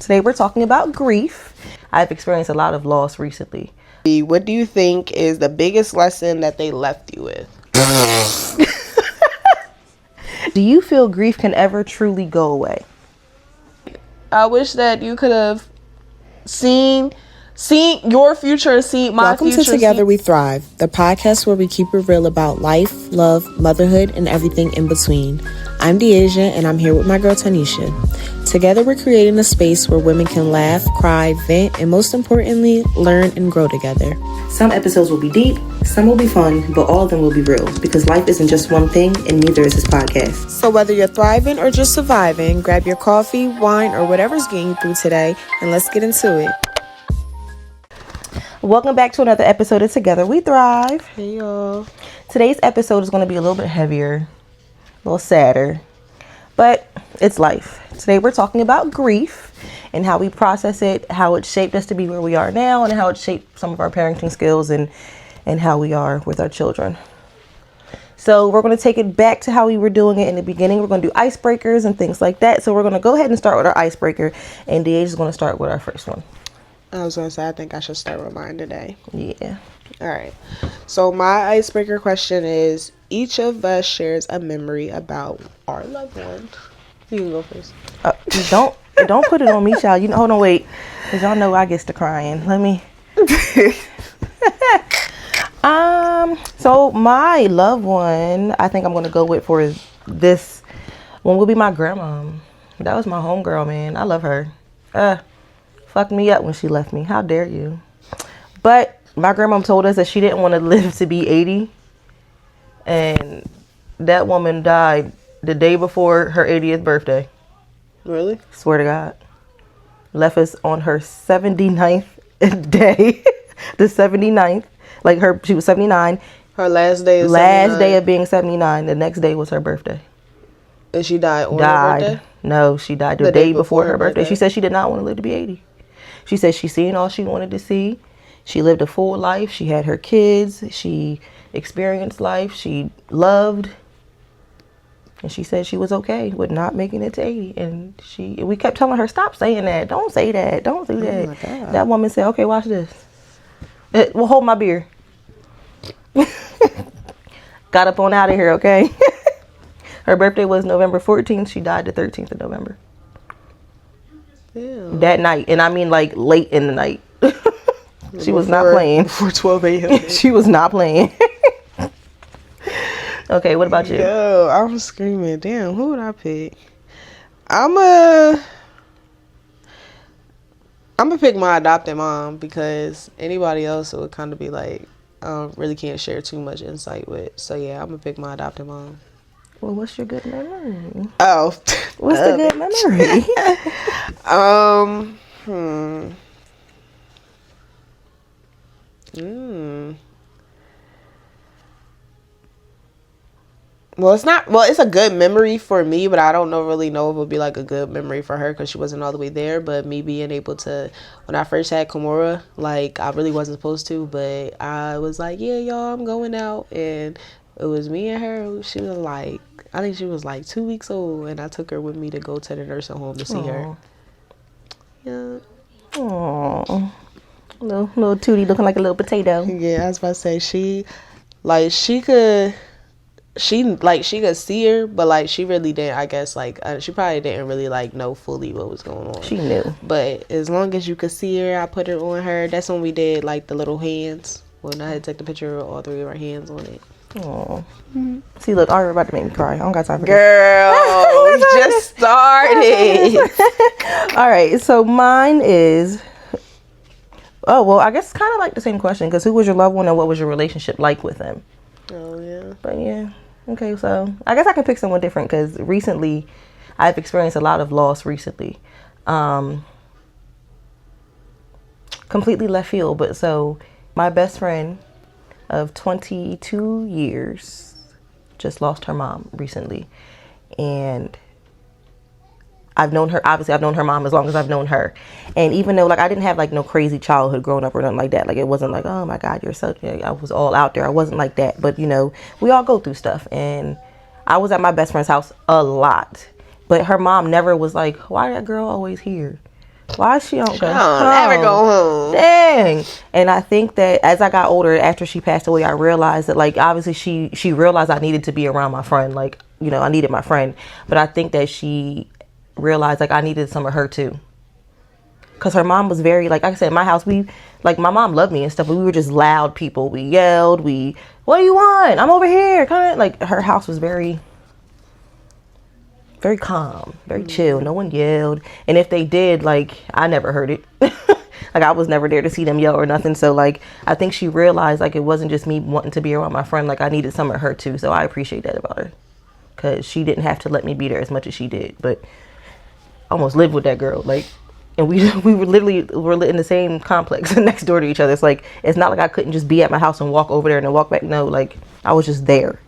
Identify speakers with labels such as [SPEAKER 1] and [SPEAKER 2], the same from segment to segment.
[SPEAKER 1] Today we're talking about grief. I've experienced a lot of loss recently.
[SPEAKER 2] What do you think is the biggest lesson that they left you with?
[SPEAKER 1] Do you feel grief can ever truly go away?
[SPEAKER 2] I wish that you could have seen your future and seen my
[SPEAKER 3] Welcome
[SPEAKER 2] future.
[SPEAKER 3] to Together We Thrive, the podcast where we keep it real about life, love, motherhood, and everything in between. I'm Deasia, and I'm here with my girl Tanisha. Together, we're creating a space where women can laugh, cry, vent, and most importantly, learn and grow together.
[SPEAKER 1] Some episodes will be deep, some will be fun, but all of them will be real because life isn't just one thing and neither is this podcast.
[SPEAKER 3] So whether you're thriving or just surviving, grab your coffee, wine, or whatever's getting you through today, and let's get into it.
[SPEAKER 1] Welcome back to another episode of Together We Thrive.
[SPEAKER 2] Hey y'all.
[SPEAKER 1] Today's episode is going to be a little bit heavier, a little sadder, but it's life. Today we're talking about grief and how we process it, how it shaped us to be where we are now, and how it shaped some of our parenting skills and how we are with our children. So we're going to take it back to how we were doing it in the beginning. We're going to do icebreakers and things like that. So we're going to go ahead and start with our icebreaker, and DH is going to start with our first one.
[SPEAKER 2] I was going to say, I think I should start with mine today.
[SPEAKER 1] Yeah.
[SPEAKER 2] All right. So my icebreaker question is, each of us shares a memory about our loved one. You can go first.
[SPEAKER 1] Don't put it on me, child. You know, hold on, wait, because y'all know I gets to crying. Let me. So my loved one, I think I'm gonna go with for this one will be my grandma. That was my homegirl, man. I love her. Fucked me up when she left me. How dare you? But my grandma told us that she didn't want to live to be 80, and that woman died the day before her 80th birthday.
[SPEAKER 2] Really?
[SPEAKER 1] Swear to God. Left us on her 79th day. The 79th. Like she was 79.
[SPEAKER 2] Her last day is
[SPEAKER 1] Last
[SPEAKER 2] 79.
[SPEAKER 1] day of being 79. The next day was her birthday.
[SPEAKER 2] And she died on her birthday?
[SPEAKER 1] No, she died the day before her birthday. She said she did not want to live to be 80. She said she seen all she wanted to see. She lived a full life. She had her kids. She experienced life. She loved. And she said she was okay with not making it to 80. And we kept telling her, stop saying that. Don't say that. Don't do that.
[SPEAKER 2] Oh my God.
[SPEAKER 1] That woman said, okay, watch this. Well, hold my beer. Got up on out of here, okay? Her birthday was November 14th. She died the 13th of November.
[SPEAKER 2] Ew.
[SPEAKER 1] That night. And I mean like late in the night. She was not playing.
[SPEAKER 2] Before 12 a.m.
[SPEAKER 1] She was not playing. Okay, what about you?
[SPEAKER 2] Yo, I'm screaming. Damn, who would I pick? I'm gonna pick my adopted mom, because anybody else would kind of be like, really can't share too much insight with. So yeah, I'm gonna pick my adopted mom.
[SPEAKER 1] Well, what's your good memory?
[SPEAKER 2] Oh,
[SPEAKER 1] What's the good memory?
[SPEAKER 2] Well, it's a good memory for me, but I don't really know if it would be like a good memory for her, because she wasn't all the way there. But me being able to, when I first had Kimura, like, I really wasn't supposed to, but I was like, yeah, y'all, I'm going out. And it was me and her. She was like, I think she was like 2 weeks old, and I took her with me to go to the nursing home to see her. Yeah.
[SPEAKER 1] Aww. Little Tootie looking like a little potato.
[SPEAKER 2] Yeah, I was about to say, she could see her, but like she really didn't, I guess, like she probably didn't really like know fully what was going on.
[SPEAKER 1] She knew.
[SPEAKER 2] But as long as you could see her, I put her on her. That's when we did like the little hands, when I had to take the picture of all three of our hands on it.
[SPEAKER 1] Aww. Mm-hmm. See, look, already about to make me cry. I don't got time for
[SPEAKER 2] Girl, we just started.
[SPEAKER 1] All right, so mine is, oh, well, I guess it's kind of like the same question, because who was your loved one and what was your relationship like with them?
[SPEAKER 2] Oh, yeah.
[SPEAKER 1] But yeah, okay, so I guess I can pick someone different, because recently I've experienced a lot of loss recently. Completely left field, but so my best friend of 22 years just lost her mom recently. And I've known her mom as long as I've known her. And even though, like, I didn't have, like, no crazy childhood growing up or nothing like that. Like, it wasn't like, oh, my God, you're so... I was all out there. I wasn't like that. But, you know, we all go through stuff. And I was at my best friend's house a lot. But her mom never was like, why that girl always here? Why she don't go
[SPEAKER 2] I
[SPEAKER 1] home?
[SPEAKER 2] don't ever go home.
[SPEAKER 1] Dang. And I think that as I got older, after she passed away, I realized that, like, obviously she realized I needed to be around my friend. Like, you know, I needed my friend. But I think that she realized, like, I needed some of her too. Because her mom was very, like I said, in my house, like, my mom loved me and stuff, but we were just loud people. We yelled. What do you want? I'm over here. Kind of, like, her house was very, very calm, very chill. No one yelled. And if they did, like, I never heard it. Like, I was never there to see them yell or nothing. So, like, I think she realized, like, it wasn't just me wanting to be around my friend. Like, I needed some of her too. So I appreciate that about her. Because she didn't have to let me be there as much as she did. But I almost lived with that girl. Like, and we were literally in the same complex next door to each other. It's like, it's not like I couldn't just be at my house and walk over there and then walk back. No, like, I was just there.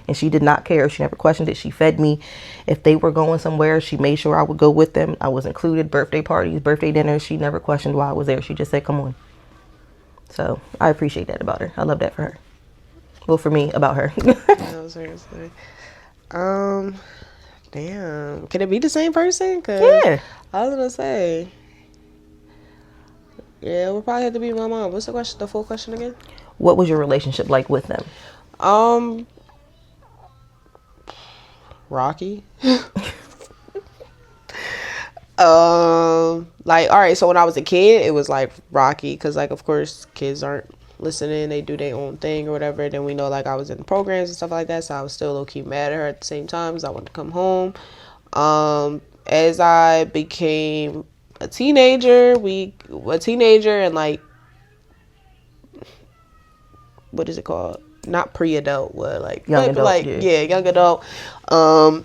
[SPEAKER 1] And she did not care. She never questioned it. She fed me. If they were going somewhere, she made sure I would go with them. I was included. Birthday parties, birthday dinners. She never questioned why I was there. She just said, come on. So I appreciate that about her. I love that for her. Well, for me, about her.
[SPEAKER 2] No, seriously. Damn. Can it be the same person?
[SPEAKER 1] Yeah.
[SPEAKER 2] I was gonna say. Yeah, it would probably have to be my mom. What's the question? The full question again?
[SPEAKER 1] What was your relationship like with them?
[SPEAKER 2] Rocky. Like, all right, so when I was a kid, it was like rocky because, like, of course, kids aren't listening, they do their own thing or whatever. Then we know, like, I was in programs and stuff like that, so I was still low-key mad at her at the same time because I wanted to come home. As I became a teenager, and, like, what is it called? Not pre-adult, what, like,
[SPEAKER 1] young adult,
[SPEAKER 2] like,
[SPEAKER 1] yeah,
[SPEAKER 2] young adult.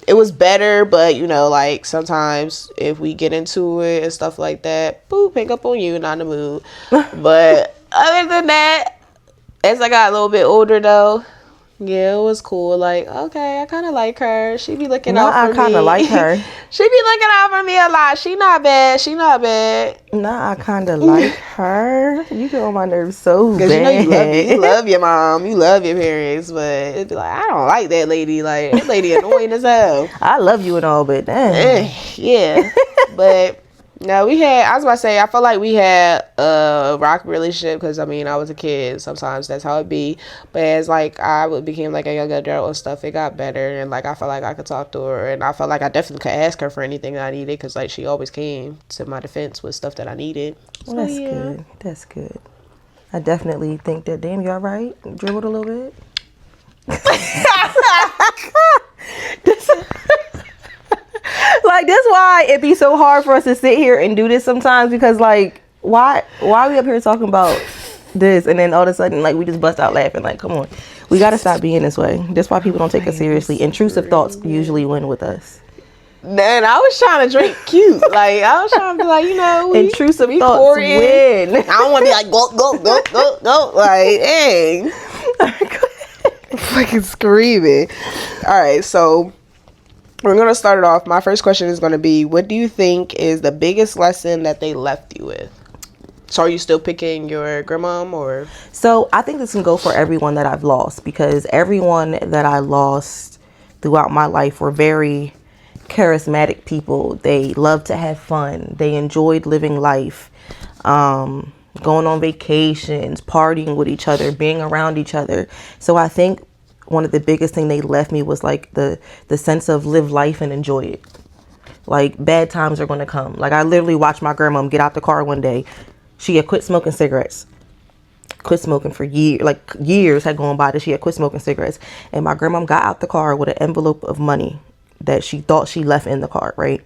[SPEAKER 2] It was better, but, you know, like, sometimes if we get into it and stuff like that, boop, hang up on you, not in the mood. But other than that, as I got a little bit older, though, yeah, it was cool. Like, okay, I kind of like her. She be looking out for me.
[SPEAKER 1] I kind of like her.
[SPEAKER 2] She be looking out for me a lot. She not bad.
[SPEAKER 1] Nah, I kind of like her. You get on my nerves so bad.
[SPEAKER 2] Because you love your mom. You love your parents. But it'd be like, I don't like that lady. Like, that lady annoying as hell.
[SPEAKER 1] I love you and all, but damn.
[SPEAKER 2] Yeah. But... No, I was about to say, I feel like we had a rock relationship because, I mean, I was a kid. Sometimes that's how it be. But as, like, became, like, a young adult and stuff, it got better. And, like, I felt like I could talk to her. And I felt like I definitely could ask her for anything that I needed because, like, she always came to my defense with stuff that I needed.
[SPEAKER 1] Well, that's good. That's good. I definitely think that, damn, you all right? Dribbled a little bit? Like, that's why it be so hard for us to sit here and do this sometimes because, like, why are we up here talking about this and then all of a sudden, like, we just bust out laughing? Like, come on. We got to stop being this way. That's why people don't take us seriously. Intrusive thoughts usually win with us.
[SPEAKER 2] Man, I was trying to drink cute. Like, I was trying to be like, you know,
[SPEAKER 1] intrusive thoughts win.
[SPEAKER 2] I don't want to be like, go. Like, dang. Fucking screaming. All right, so... we're going to start it off. My first question is going to be, what do you think is the biggest lesson that they left you with? So are you still picking your grandmom or?
[SPEAKER 1] So I think this can go for everyone that I've lost because everyone that I lost throughout my life were very charismatic people. They loved to have fun. They enjoyed living life, going on vacations, partying with each other, being around each other. So I think one of the biggest thing they left me was like the sense of live life and enjoy it. Like, bad times are going to come. Like, I literally watched my grandma get out the car one day. She had quit smoking cigarettes. Quit smoking for years. Like, years had gone by that she had quit smoking cigarettes. And my grandma got out the car with an envelope of money that she thought she left in the car, right?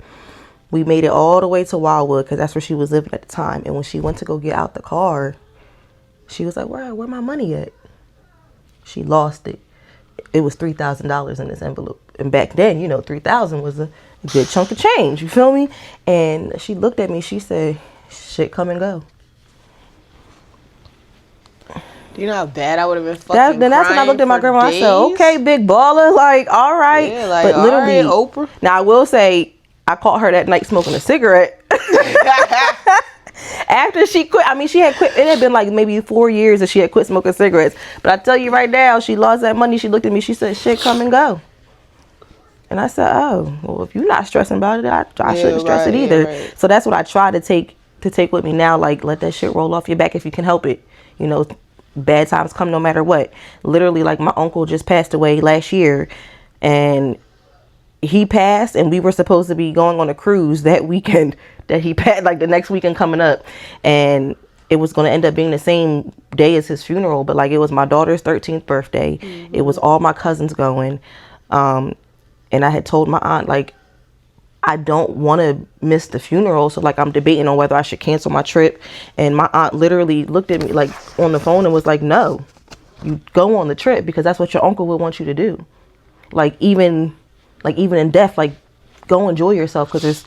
[SPEAKER 1] We made it all the way to Wildwood because that's where she was living at the time. And when she went to go get out the car, she was like, where my money at? She lost it. It was $3,000 in this envelope. And back then, you know, 3,000 was a good chunk of change. You feel me? And she looked at me. She said, shit, come and go.
[SPEAKER 2] Do you know how bad I would have been fucking
[SPEAKER 1] Then that's when I looked at my grandma.
[SPEAKER 2] Days?
[SPEAKER 1] I said, okay, big baller. Like, all right.
[SPEAKER 2] Yeah, like,
[SPEAKER 1] but literally,
[SPEAKER 2] all right, Oprah.
[SPEAKER 1] Now, I will say, I caught her that night smoking a cigarette. After she quit, I mean, she had quit. It had been like maybe 4 years that she had quit smoking cigarettes. But I tell you right now, she lost that money. She looked at me. She said, shit, come and go. And I said, oh, well, if you're not stressing about it, I shouldn't stress it
[SPEAKER 2] right,
[SPEAKER 1] either.
[SPEAKER 2] right.
[SPEAKER 1] So that's what I try to take with me now. Like, let that shit roll off your back if you can help it. You know, bad times come no matter what. Literally, like, my uncle just passed away last year, and he passed, and we were supposed to be going on a cruise that weekend that he passed, like the next weekend coming up, and it was going to end up being the same day as his funeral, but like, it was my daughter's 13th birthday. It was all my cousins going, and I had told my aunt, like, I don't want to miss the funeral, so like, I'm debating on whether I should cancel my trip. And my aunt literally looked at me like on the phone and was like, no, you go on the trip, because that's what your uncle would want you to do. Like, even in death, like, go enjoy yourself, because there's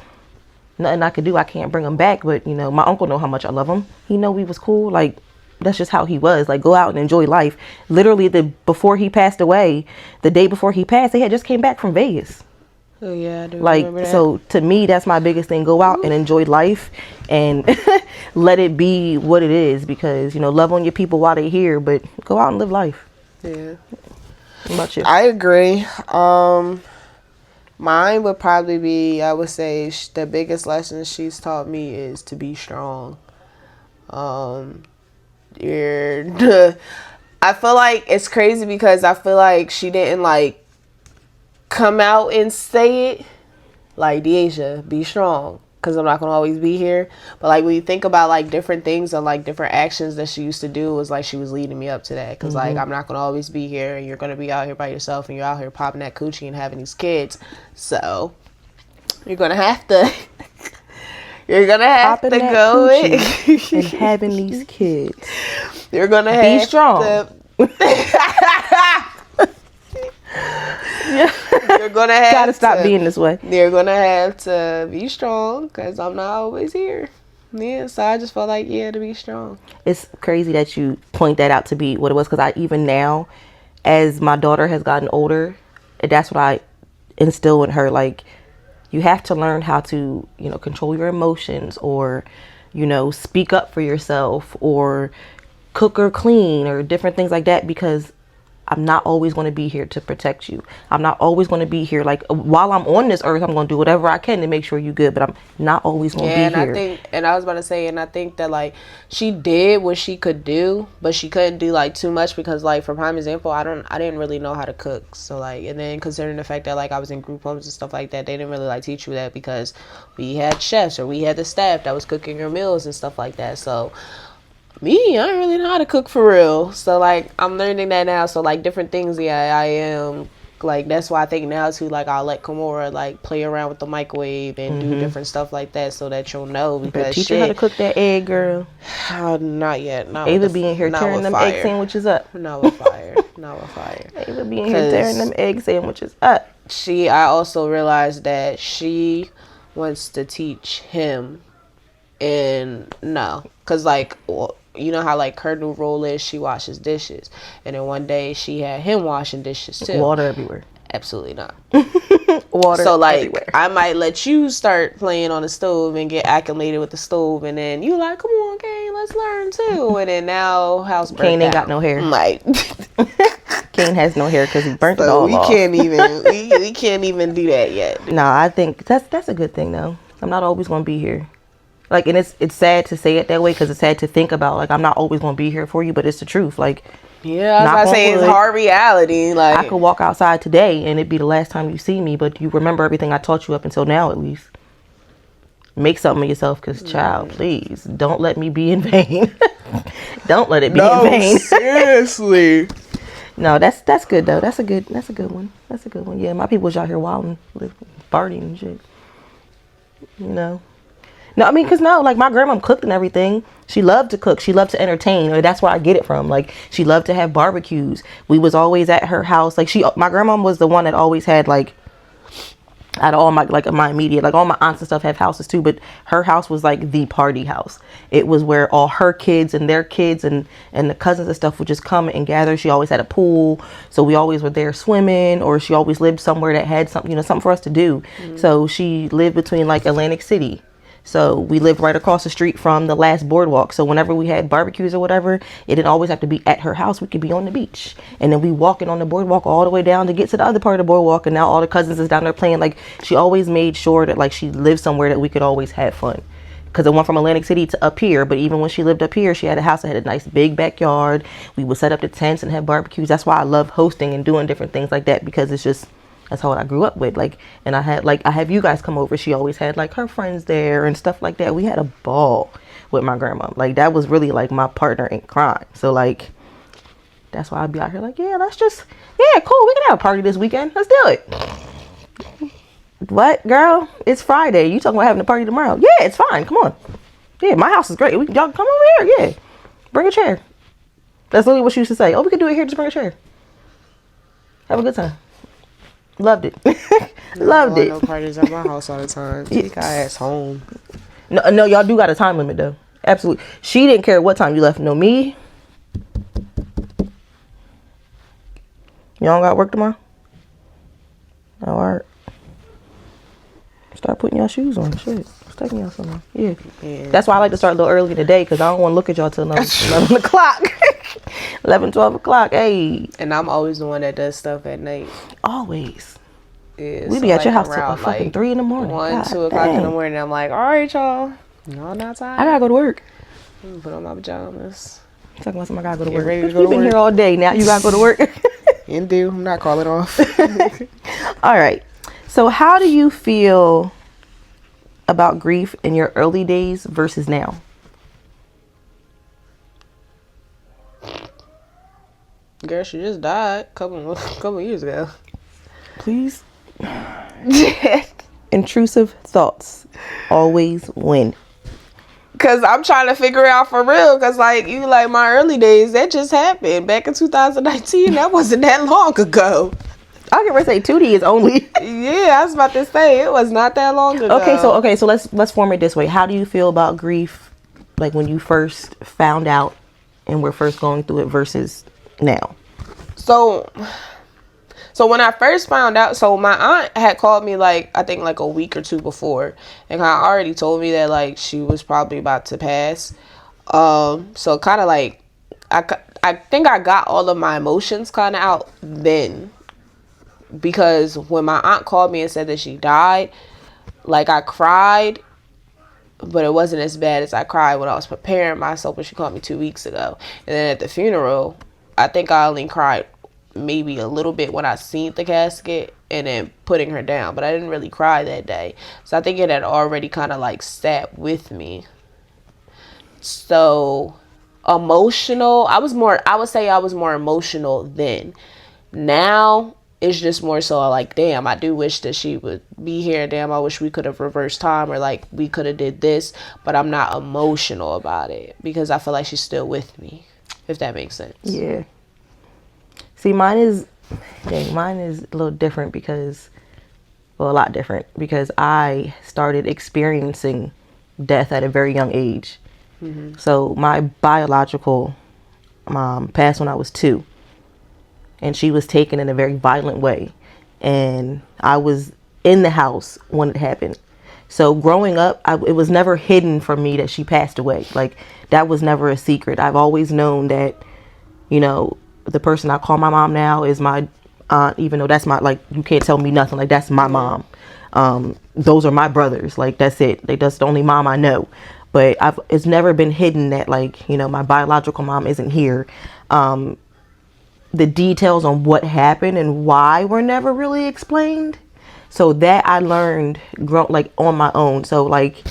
[SPEAKER 1] nothing I could do. I can't bring him back, but you know, my uncle know how much I love him. He know we was cool. Like, that's just how he was. Like, go out and enjoy life. Literally, before he passed away, the day before he passed, they had just came back from Vegas.
[SPEAKER 2] Oh yeah, I do
[SPEAKER 1] Like,
[SPEAKER 2] remember that.
[SPEAKER 1] so to me, that's my biggest thing. Go out and enjoy life, and let it be what it is, because, you know, love on your people while they're here, but go out and live life.
[SPEAKER 2] Yeah.
[SPEAKER 1] What about you?
[SPEAKER 2] I agree. Mine would probably be, I would say, the biggest lesson she's taught me is to be strong. I feel like it's crazy because I feel like she didn't like come out and say it like, Deasia, be strong, because I'm not gonna always be here. But like, when you think about like different things and like different actions that she used to do, it was like she was leading me up to that, because like, I'm not gonna always be here, and you're gonna be out here by yourself, and you're out here popping that coochie and having these kids, so you're gonna have to
[SPEAKER 1] Popping that
[SPEAKER 2] go
[SPEAKER 1] coochie and having these kids.
[SPEAKER 2] You're gonna
[SPEAKER 1] Be
[SPEAKER 2] have
[SPEAKER 1] strong.
[SPEAKER 2] You're gonna have
[SPEAKER 1] Gotta stop being this way.
[SPEAKER 2] You're gonna have to be strong, because I'm not always here. Yeah, so I just felt like, yeah, to be strong.
[SPEAKER 1] It's crazy that you point that out to be what it was, because I, even now, as my daughter has gotten older, that's what I instill in her. Like, you have to learn how to, you know, control your emotions, or, you know, speak up for yourself, or cook or clean, or different things like that, because I'm not always going to be here to protect you. I'm not always going to be here. Like, while I'm on this earth, I'm going to do whatever I can to make sure you're good, but I'm not always going to be here.
[SPEAKER 2] I was about to say, and I think that like, she did what she could do, but she couldn't do like too much, because like, for prime example, I didn't really know how to cook. So like, and then considering the fact that like, I was in group homes and stuff like that, they didn't really like teach you that, because we had chefs, or we had the staff that was cooking your meals and stuff like that. So me, I don't really know how to cook for real. So like, I'm learning that now. So like, different things, yeah, I am like, that's why I think now too, like, I'll let Kimora like play around with the microwave and do different stuff like that, so that you'll know, because
[SPEAKER 1] teach her how to cook that egg, girl.
[SPEAKER 2] Not yet. Not
[SPEAKER 1] Ava be in here tearing them egg sandwiches up.
[SPEAKER 2] Not with fire. Not with fire.
[SPEAKER 1] Ava be in here tearing them egg sandwiches up.
[SPEAKER 2] I also realized that she wants to teach him, and no, because like, well, you know how like her new role is, she washes dishes, and then one day she had him washing dishes too.
[SPEAKER 1] Water everywhere.
[SPEAKER 2] Absolutely not.
[SPEAKER 1] Water.
[SPEAKER 2] So like,
[SPEAKER 1] everywhere.
[SPEAKER 2] I might let you start playing on the stove and get acclimated with the stove, and then you like, come on, Kane, let's learn too. And then now house burnt
[SPEAKER 1] Kane ain't
[SPEAKER 2] down.
[SPEAKER 1] got no hair.
[SPEAKER 2] Like,
[SPEAKER 1] Kane has no hair because he burnt it
[SPEAKER 2] so
[SPEAKER 1] all
[SPEAKER 2] we
[SPEAKER 1] off.
[SPEAKER 2] can't even we can't even do that yet.
[SPEAKER 1] No, I think that's a good thing though. I'm not always gonna be here. Like, and it's sad to say it that way, because it's sad to think about. Like, I'm not always gonna be here for you, but it's the truth. Like,
[SPEAKER 2] yeah, I was saying, it's hard reality. Like,
[SPEAKER 1] I could walk outside today and it'd be the last time you see me, but you remember everything I taught you up until now, at least. Make something of yourself, because child, please don't let me be in vain. Don't let it be in vain.
[SPEAKER 2] Seriously.
[SPEAKER 1] No, that's good though. That's a good one. That's a good one. Yeah, my people was out here wilding, farting and shit. You know. No, I mean, because like, my grandma cooked and everything. She loved to cook. She loved to entertain. Or that's where I get it from. Like, she loved to have barbecues. We was always at her house. Like, my grandma was the one that always had, like, out of all my immediate, like, all my aunts and stuff have houses too, but her house was like the party house. It was where all her kids and their kids and the cousins and stuff would just come and gather. She always had a pool, so we always were there swimming, or she always lived somewhere that had something, something for us to do. So she lived between like Atlantic City. So we lived right across the street from the last boardwalk. So whenever we had barbecues or whatever, it didn't always have to be at her house. We could be on the beach. And then we walking on the boardwalk all the way down to get to the other part of the boardwalk. And now all the cousins is down there playing. Like, she always made sure that, like, she lived somewhere that we could always have fun. Because it went from Atlantic City to up here. But even when she lived up here, she had a house that had a nice big backyard. We would set up the tents and have barbecues. That's why I love hosting and doing different things like that, because it's just, that's how I grew up with. Like, and I have you guys come over. She always had like her friends there and stuff like that. We had a ball with my grandma. Like, that was really like my partner in crime. So like, that's why I'd be out here like, yeah, let's just, yeah, cool. We can have a party this weekend. Let's do it. What, girl? It's Friday. You talking about having a party tomorrow? Yeah, it's fine. Come on. Yeah, my house is great. Y'all come over here. Yeah, bring a chair. That's literally what she used to say. Oh, we could do it here. Just bring a chair. Have a good time. Loved it. Loved it.
[SPEAKER 2] No parties at my house all the time. Take our ass home.
[SPEAKER 1] No, y'all do got a time limit though. Absolutely. She didn't care what time you left. No, me. Y'all got work tomorrow? All right. Start putting y'all shoes on. Shit. It's taking y'all somewhere. Yeah. That's why I like to start a little early in the day, because I don't want to look at y'all till 11 o'clock. 11, 12 o'clock. Hey.
[SPEAKER 2] And I'm always the one that does stuff at night.
[SPEAKER 1] Always.
[SPEAKER 2] Yeah,
[SPEAKER 1] We be at your house till fucking 3 in the morning.
[SPEAKER 2] 1, 2 o'clock in the morning. I'm like, all right, y'all. No, not tired.
[SPEAKER 1] I gotta go to work.
[SPEAKER 2] I'm gonna put on my pajamas.
[SPEAKER 1] Talking about something, I gotta go to
[SPEAKER 2] Get
[SPEAKER 1] work.
[SPEAKER 2] ready to go
[SPEAKER 1] You've
[SPEAKER 2] to
[SPEAKER 1] been
[SPEAKER 2] work.
[SPEAKER 1] here all day. Now you gotta go to work.
[SPEAKER 2] And do. I'm not calling off.
[SPEAKER 1] All right. So how do you feel about grief in your early days versus now?
[SPEAKER 2] Girl, she just died a couple years ago.
[SPEAKER 1] Please. Intrusive thoughts always win.
[SPEAKER 2] Cause I'm trying to figure it out for real. Cause like you, like my early days, that just happened back in 2019. That wasn't that long ago.
[SPEAKER 1] I can say 2D is only.
[SPEAKER 2] Yeah, I was about to say it was not that long ago.
[SPEAKER 1] Okay, so let's form it this way. How do you feel about grief, like when you first found out and were first going through it versus now?
[SPEAKER 2] So when I first found out, so my aunt had called me like, I think like a week or two before, and I already told me that like she was probably about to pass. So kind of like, I think I got all of my emotions kind of out then, because when my aunt called me and said that she died, like I cried, but it wasn't as bad as I cried when I was preparing myself when she called me 2 weeks ago. And then at the funeral, I think I only cried maybe a little bit when I seen the casket and then putting her down, but I didn't really cry that day. So I think it had already kind of like sat with me. So emotional, I would say I was more emotional then. Now it's just more so like, damn, I do wish that she would be here. Damn, I wish we could have reversed time, or like we could have did this, but I'm not emotional about it because I feel like she's still with me, if that makes sense.
[SPEAKER 1] Yeah. See, mine is a little different because, well, a lot different because I started experiencing death at a very young age. Mm-hmm. So my biological mom passed when I was 2, and she was taken in a very violent way, and I was in the house when it happened. So growing up, it was never hidden from me that she passed away. Like, that was never a secret. I've always known that, you know, the person I call my mom now is my aunt, even though that's my, like, you can't tell me nothing. Like, that's my mom. Those are my brothers. Like, that's it. That's the only mom I know. But it's never been hidden that, like, you know, my biological mom isn't here. The details on what happened and why were never really explained. So that I learned on my own. So, like,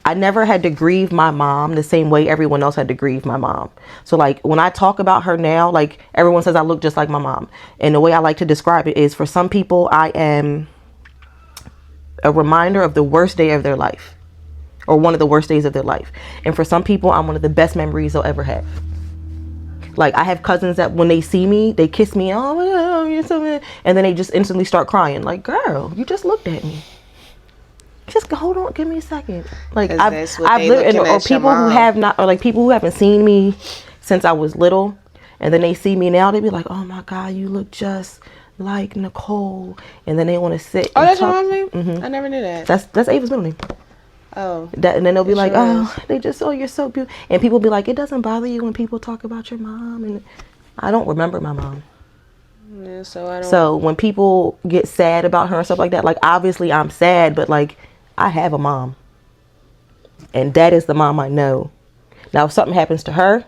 [SPEAKER 1] I never had to grieve my mom the same way everyone else had to grieve my mom. So, like, when I talk about her now, like, everyone says I look just like my mom. And the way I like to describe it is, for some people, I am a reminder of the worst day of their life, or one of the worst days of their life. And for some people, I'm one of the best memories they'll ever have. Like, I have cousins that when they see me, they kiss me, oh my God, you're so good. And then they just instantly start crying. Like, girl, you just looked at me. Just hold on, give me a second. Like, I've lived, or people who have not, or like people who haven't seen me since I was little, and then they see me now, they be like, oh my God, you look just like Nicole. And then they want to sit.
[SPEAKER 2] Oh, that's your mom's name? Mm-hmm. I never knew that.
[SPEAKER 1] That's Ava's middle name.
[SPEAKER 2] Oh.
[SPEAKER 1] That, and then they'll be
[SPEAKER 2] It
[SPEAKER 1] like,
[SPEAKER 2] sure
[SPEAKER 1] oh,
[SPEAKER 2] is.
[SPEAKER 1] they just, oh, you're so beautiful. And people be like, it doesn't bother you when people talk about your mom. And I don't remember my mom.
[SPEAKER 2] Yeah, so I don't.
[SPEAKER 1] So when people get sad about her and stuff like that, like, obviously I'm sad, but like, I have a mom. And that is the mom I know. Now, if something happens to her,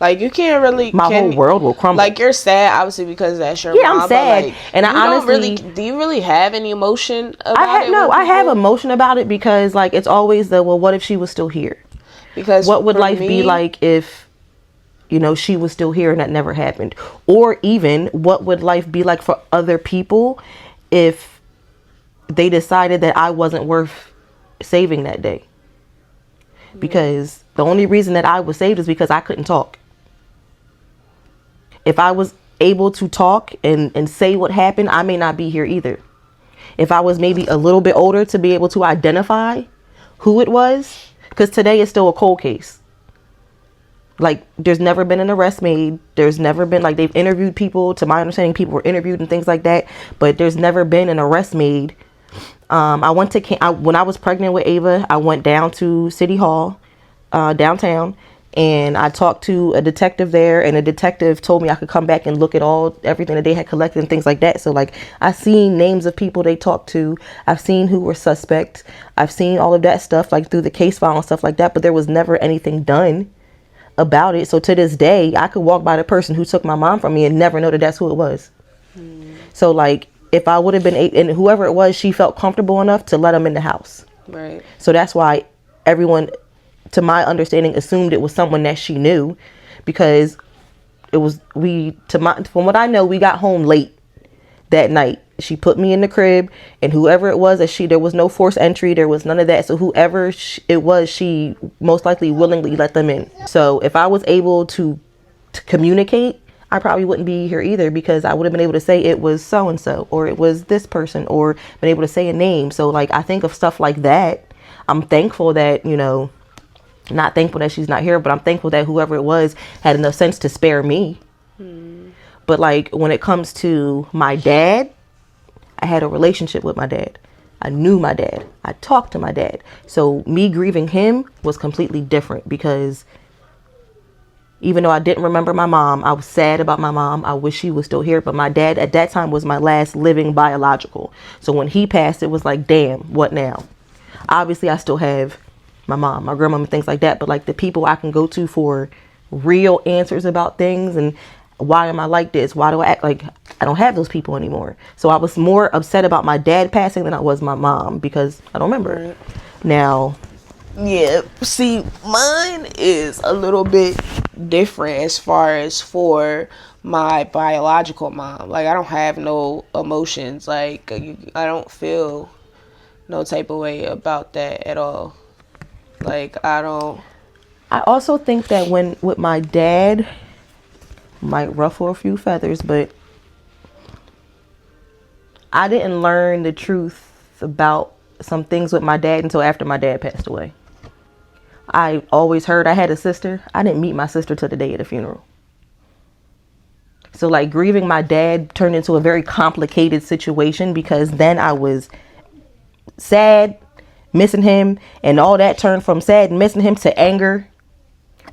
[SPEAKER 2] like, you can't really.
[SPEAKER 1] my whole world will crumble.
[SPEAKER 2] Like, you're sad, obviously, because that's your
[SPEAKER 1] Yeah,
[SPEAKER 2] mom.
[SPEAKER 1] I'm sad.
[SPEAKER 2] But, like,
[SPEAKER 1] And I
[SPEAKER 2] you don't
[SPEAKER 1] honestly,
[SPEAKER 2] do you really have any emotion about it?
[SPEAKER 1] I have emotion about it because, like, it's always the, well, what if she was still here?
[SPEAKER 2] Because
[SPEAKER 1] What would
[SPEAKER 2] for
[SPEAKER 1] life be
[SPEAKER 2] me,
[SPEAKER 1] like if, you know, she was still here and that never happened? Or even, what would life be like for other people if they decided that I wasn't worth saving that day? Because the only reason that I was saved is because I couldn't talk. If I was able to talk and say what happened, I may not be here either. If I was maybe a little bit older to be able to identify who it was, because today is still a cold case. Like, there's never been an arrest made. There's never been, like, they've interviewed people. To my understanding, people were interviewed and things like that. But there's never been an arrest made. When I was pregnant with Ava, I went down to City Hall, downtown. And I talked to a detective there, and a detective told me I could come back and look at everything that they had collected and things like that. So, like, I've seen names of people they talked to. I've seen who were suspects. I've seen all of that stuff, like, through the case file and stuff like that. But there was never anything done about it. So to this day, I could walk by the person who took my mom from me and never know that that's who it was. So, like, if I would have been, and whoever it was, she felt comfortable enough to let them in the house.
[SPEAKER 2] right?
[SPEAKER 1] So that's why everyone, to my understanding, assumed it was someone that she knew, because it was, from what I know, we got home late that night. She put me in the crib, and whoever it was, there was no forced entry, there was none of that. So whoever it was, she most likely willingly let them in. So if I was able to communicate, I probably wouldn't be here either, because I would have been able to say it was so and so, or it was this person, or been able to say a name. So, like, I think of stuff like that. I'm thankful that, you know, not thankful that she's not here, but I'm thankful that whoever it was had enough sense to spare me. But, like, when it comes to my dad, I had a relationship with my dad. I knew my dad. I talked to my dad. So me grieving him was completely different, because even though I didn't remember my mom, I was sad about my mom. I wish she was still here. But my dad at that time was my last living biological. So when he passed, it was like, damn, what now? Obviously, I still have my mom, my grandma, and things like that. But, like, the people I can go to for real answers about things, and why am I like this? Why do I act like, I don't have those people anymore. So I was more upset about my dad passing than I was my mom, because I don't remember.
[SPEAKER 2] Right.
[SPEAKER 1] Now,
[SPEAKER 2] Yeah, see, mine is a little bit different as far as for my biological mom. Like, I don't have no emotions. Like, I don't feel no type of way about that at all. Like, I don't.
[SPEAKER 1] I also think that with my dad, might ruffle a few feathers, but I didn't learn the truth about some things with my dad until after my dad passed away. I always heard I had a sister. I didn't meet my sister till the day of the funeral. So, like, grieving my dad turned into a very complicated situation, because then I was sad, missing him, and all that turned from sad and missing him to anger,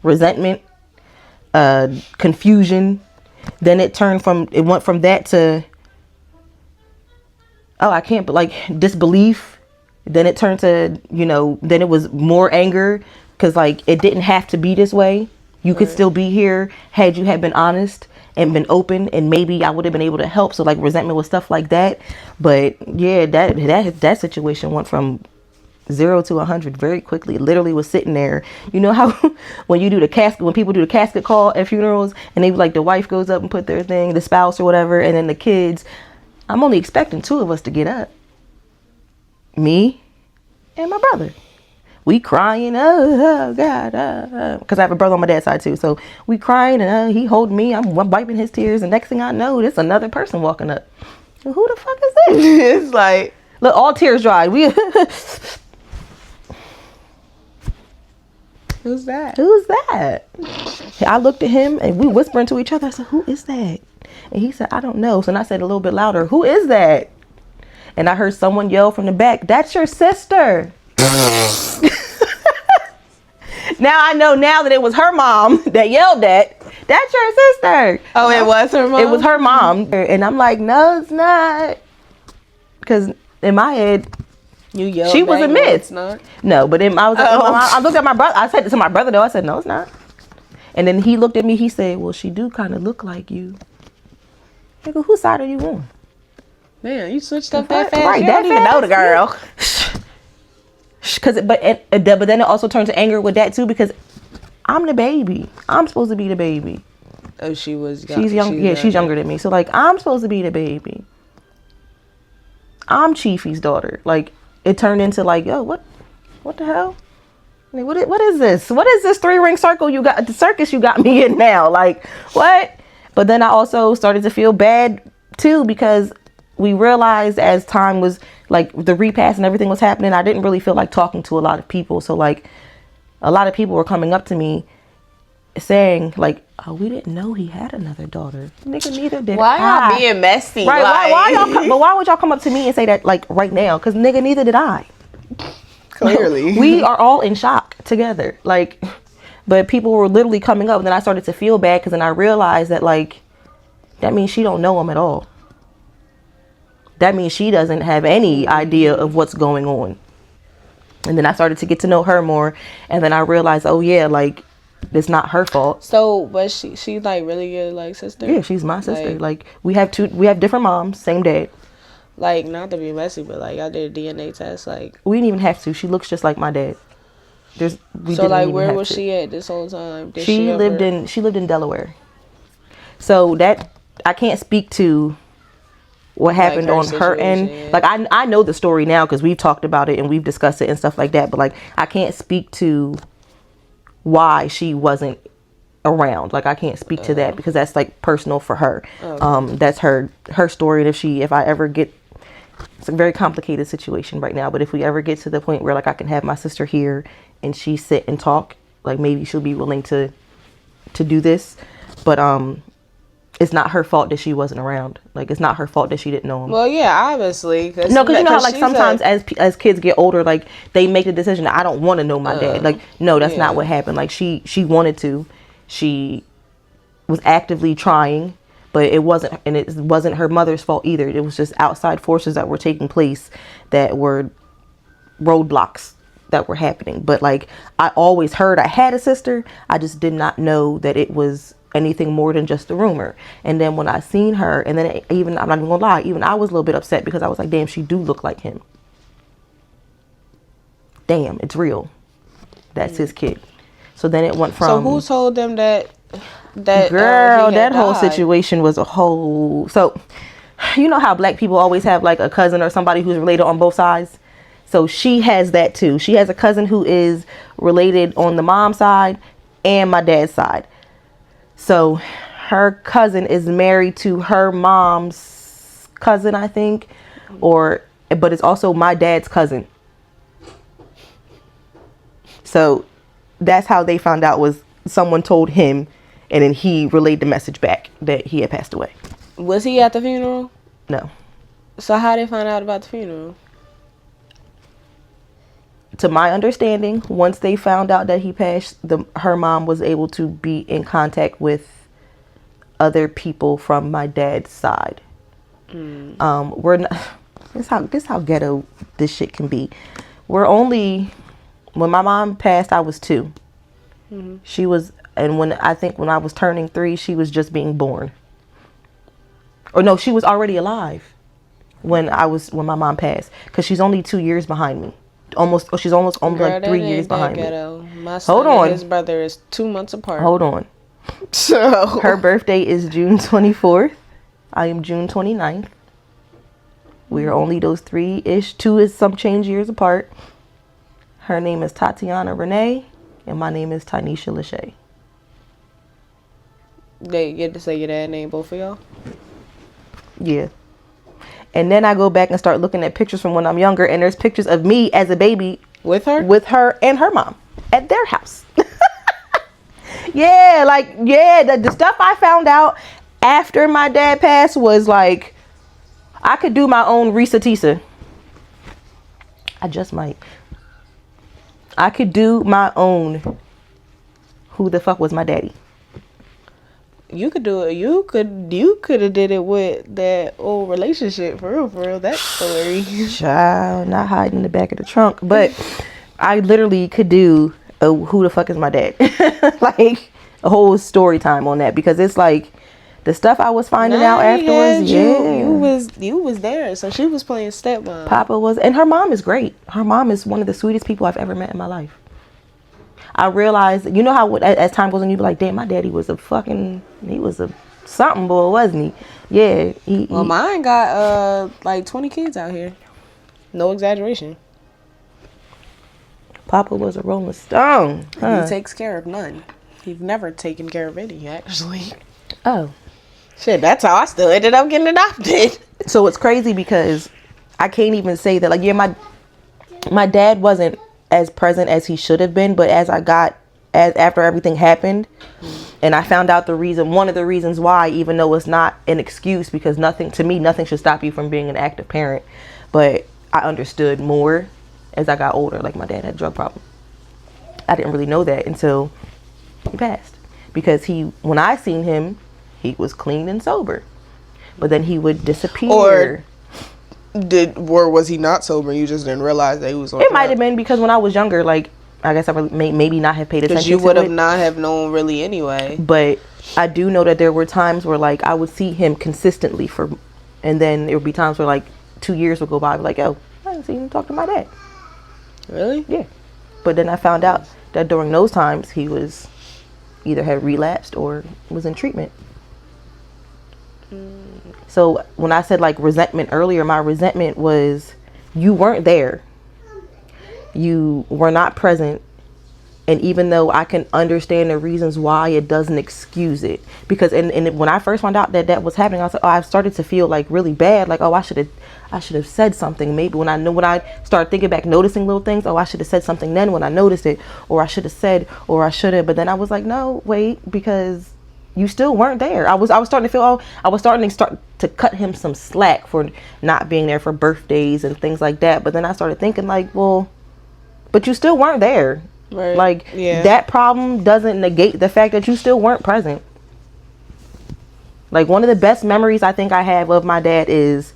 [SPEAKER 1] resentment, confusion. Then it went from that to, oh, I can't, but, like, disbelief. Then it turned to, you know, then it was more anger, because, like, it didn't have to be this way. You could still be here had you had been honest and been open, and maybe I would have been able to help. So, like, resentment with stuff like that. But yeah, that situation went from 0 to 100 very quickly. It literally was sitting there. You know how when people do the casket call at funerals, and they, like, the wife goes up and put their thing, the spouse or whatever, and then the kids. I'm only expecting 2 of us to get up. Me and my brother. We crying, oh God, because I have a brother on my dad's side too. So we crying, and he holding me. I'm wiping his tears, and next thing I know, there's another person walking up. Who the fuck is this?
[SPEAKER 2] It's like,
[SPEAKER 1] look, all tears dried.
[SPEAKER 2] who's that?
[SPEAKER 1] Who's that? I looked at him, and we whispering to each other. I said, who is that? And he said, I don't know. So then I said a little bit louder, who is that? and I heard someone yell from the back, "That's your sister." Now I know now that it was her mom that yelled that. "That's your sister."
[SPEAKER 2] Oh, it was her mom?
[SPEAKER 1] It was her mom. And I'm like, no, it's not. Because in my head,
[SPEAKER 2] You yelled
[SPEAKER 1] she was
[SPEAKER 2] back,
[SPEAKER 1] a
[SPEAKER 2] "No,
[SPEAKER 1] myth."
[SPEAKER 2] it's not.
[SPEAKER 1] No, but then I was like,
[SPEAKER 2] Oh.
[SPEAKER 1] I looked at my brother. I said it to my brother though. I said, "No, it's not." And then he looked at me. He said, "Well, she do kind of look like you." I go, "Whose side are you on?"
[SPEAKER 2] Man, you switched up that fast.
[SPEAKER 1] Right,
[SPEAKER 2] You
[SPEAKER 1] don't even know the girl. But then it also turned to anger with that too, because I'm the baby. I'm supposed to be the baby.
[SPEAKER 2] Oh, she was.
[SPEAKER 1] She's young. Yeah, she's younger than me. So like, I'm supposed to be the baby. I'm Chiefy's daughter. Like, it turned into like, yo, what the hell? I mean, what is this? What is this 3-ring circle you got? The circus you got me in now? Like, what? But then I also started to feel bad too, because we realized as time was like the repass and everything was happening, I didn't really feel like talking to a lot of people. So like, a lot of people were coming up to me saying like, "Oh, we didn't know he had another daughter." Nigga, neither did
[SPEAKER 2] Why
[SPEAKER 1] I.
[SPEAKER 2] y'all being messy?
[SPEAKER 1] Right?
[SPEAKER 2] Like,
[SPEAKER 1] Why y'all? But why would y'all come up to me and say that like right now? Because nigga, neither did I.
[SPEAKER 2] Clearly,
[SPEAKER 1] We are all in shock together. Like, but people were literally coming up, and then I started to feel bad because then I realized that like, that means she don't know him at all. That means she doesn't have any idea of what's going on. And then I started to get to know her more, and then I realized, oh yeah, like, it's not her fault.
[SPEAKER 2] So, but she like really good like sister?
[SPEAKER 1] Yeah, she's my sister. Like we have different moms, same dad.
[SPEAKER 2] Like, not to be messy, but like I did a DNA test. Like,
[SPEAKER 1] We didn't even have to. She looks just like my dad.
[SPEAKER 2] so like, where was she at this whole time? Did
[SPEAKER 1] She lived in Delaware. So that I can't speak to what happened
[SPEAKER 2] her
[SPEAKER 1] on her end.
[SPEAKER 2] situation.
[SPEAKER 1] Like I know the story now because we've talked about it and we've discussed it and stuff like that. But like I can't speak to why she wasn't around. Like I can't speak to that because that's like personal for her. That's her story. And if I ever get, it's a very complicated situation right now, but if we ever get to the point where like I can have my sister here and she sit and talk, like maybe she'll be willing to do this. But it's not her fault that she wasn't around. Like it's not her fault that she didn't know him.
[SPEAKER 2] Well, yeah, obviously.
[SPEAKER 1] No, because you know how like sometimes as kids get older, like they make the decision, I don't want to know my dad. Like no, that's not what happened. Like she wanted to. She was actively trying, but it wasn't her mother's fault either. It was just outside forces that were taking place that were roadblocks that were happening. But like I always heard I had a sister. I just did not know that it was anything more than just a rumor. And then when I seen her, and then even, I'm not even gonna lie, even I was a little bit upset because I was like, damn, she do look like him. Damn, it's real. That's his kid. So then it went from.
[SPEAKER 2] So who told them that
[SPEAKER 1] girl,
[SPEAKER 2] he
[SPEAKER 1] that
[SPEAKER 2] had
[SPEAKER 1] whole
[SPEAKER 2] died?
[SPEAKER 1] situation was a whole. So you know how black people always have like a cousin or somebody who's related on both sides. So she has that too. She has a cousin who is related on the mom's side and my dad's side. So her cousin is married to her mom's cousin, I think, but it's also my dad's cousin. So that's how they found out, was someone told him, and then he relayed the message back that he had passed away.
[SPEAKER 2] Was he at the funeral?
[SPEAKER 1] No.
[SPEAKER 2] So how they find out about the funeral?
[SPEAKER 1] To my understanding, once they found out that he passed, her mom was able to be in contact with other people from my dad's side. We're not. This how ghetto this shit can be. When my mom passed, I was 2. She was, and when I was turning 3, she was just being born. Or no, she was already alive when my mom passed, because she's only 2 years behind me. She's almost
[SPEAKER 2] Girl,
[SPEAKER 1] like 3 years behind
[SPEAKER 2] ghetto.
[SPEAKER 1] me.
[SPEAKER 2] My son and his brother is 2 months apart.
[SPEAKER 1] Hold on.
[SPEAKER 2] So
[SPEAKER 1] Her birthday is June 24th. I am June 29th. We are only those 3-ish, 2 is some change years apart. Her name is Tatiana Renee, and my name is Tynesha Lachey.
[SPEAKER 2] They get to say your dad name, both of y'all?
[SPEAKER 1] Yeah. And then I go back and start looking at pictures from when I'm younger, and there's pictures of me as a baby
[SPEAKER 2] With her?
[SPEAKER 1] with her and her mom at their house. The stuff I found out after my dad passed was like, I could do my own Risa Tisa. I just might. I could do my own. Who the fuck was my daddy?
[SPEAKER 2] You could do it. You could have did it with that old relationship for real. That story.
[SPEAKER 1] Child, not hiding in the back of the trunk, but I literally could do a who the fuck is my dad, like a whole story time on that, because it's like the stuff I was finding out afterwards.
[SPEAKER 2] You was there, so she was playing stepmom.
[SPEAKER 1] Papa was, and her mom is great. Her mom is one of the sweetest people I've ever met in my life. I realized, you know how as time goes on, you be like, damn, my daddy was he was a something boy, wasn't he? Yeah.
[SPEAKER 2] Well, mine got like 20 kids out here. No exaggeration.
[SPEAKER 1] Papa was a Rolling Stone. Huh?
[SPEAKER 2] He takes care of none. He's never taken care of any, actually.
[SPEAKER 1] Oh.
[SPEAKER 2] Shit, that's how I still ended up getting adopted.
[SPEAKER 1] So it's crazy because I can't even say that, like, yeah, my dad wasn't as present as he should have been, but after everything happened and I found out one of the reasons why, even though it's not an excuse, because nothing should stop you from being an active parent, but I understood more as I got older. Like, my dad had a drug problem. I didn't really know that until he passed, because when I seen him, he was clean and sober, but then he would disappear.
[SPEAKER 2] Or was he not sober? You just didn't realize that he was on
[SPEAKER 1] It might have been because when I was younger, like, I guess I really maybe not have paid attention to it.
[SPEAKER 2] Because you would have not have known really anyway.
[SPEAKER 1] But I do know that there were times where, like, I would see him consistently and then there would be times where, like, 2 years would go by, I'd be like, oh, I didn't see him talk to my dad.
[SPEAKER 2] Really?
[SPEAKER 1] Yeah. But then I found out that during those times he was either had relapsed or was in treatment. So when I said, like, resentment earlier, my resentment was you weren't there. You were not present. And even though I can understand the reasons why, it doesn't excuse it. Because and when I first found out that was happening, I was like, oh, I started to feel like really bad. Like, oh, I should have said something. Maybe when I started thinking back, noticing little things, oh, I should have said something then when I noticed it, or I should have said, or I should have. But then I was like, no, wait, because you still weren't there. I was starting to feel, I was starting to cut him some slack for not being there for birthdays and things like that. But then I started thinking, like, well, but you still weren't there.
[SPEAKER 2] Right.
[SPEAKER 1] Like,
[SPEAKER 2] yeah.
[SPEAKER 1] That problem doesn't negate the fact that you still weren't present. Like, one of the best memories I think I have of my dad is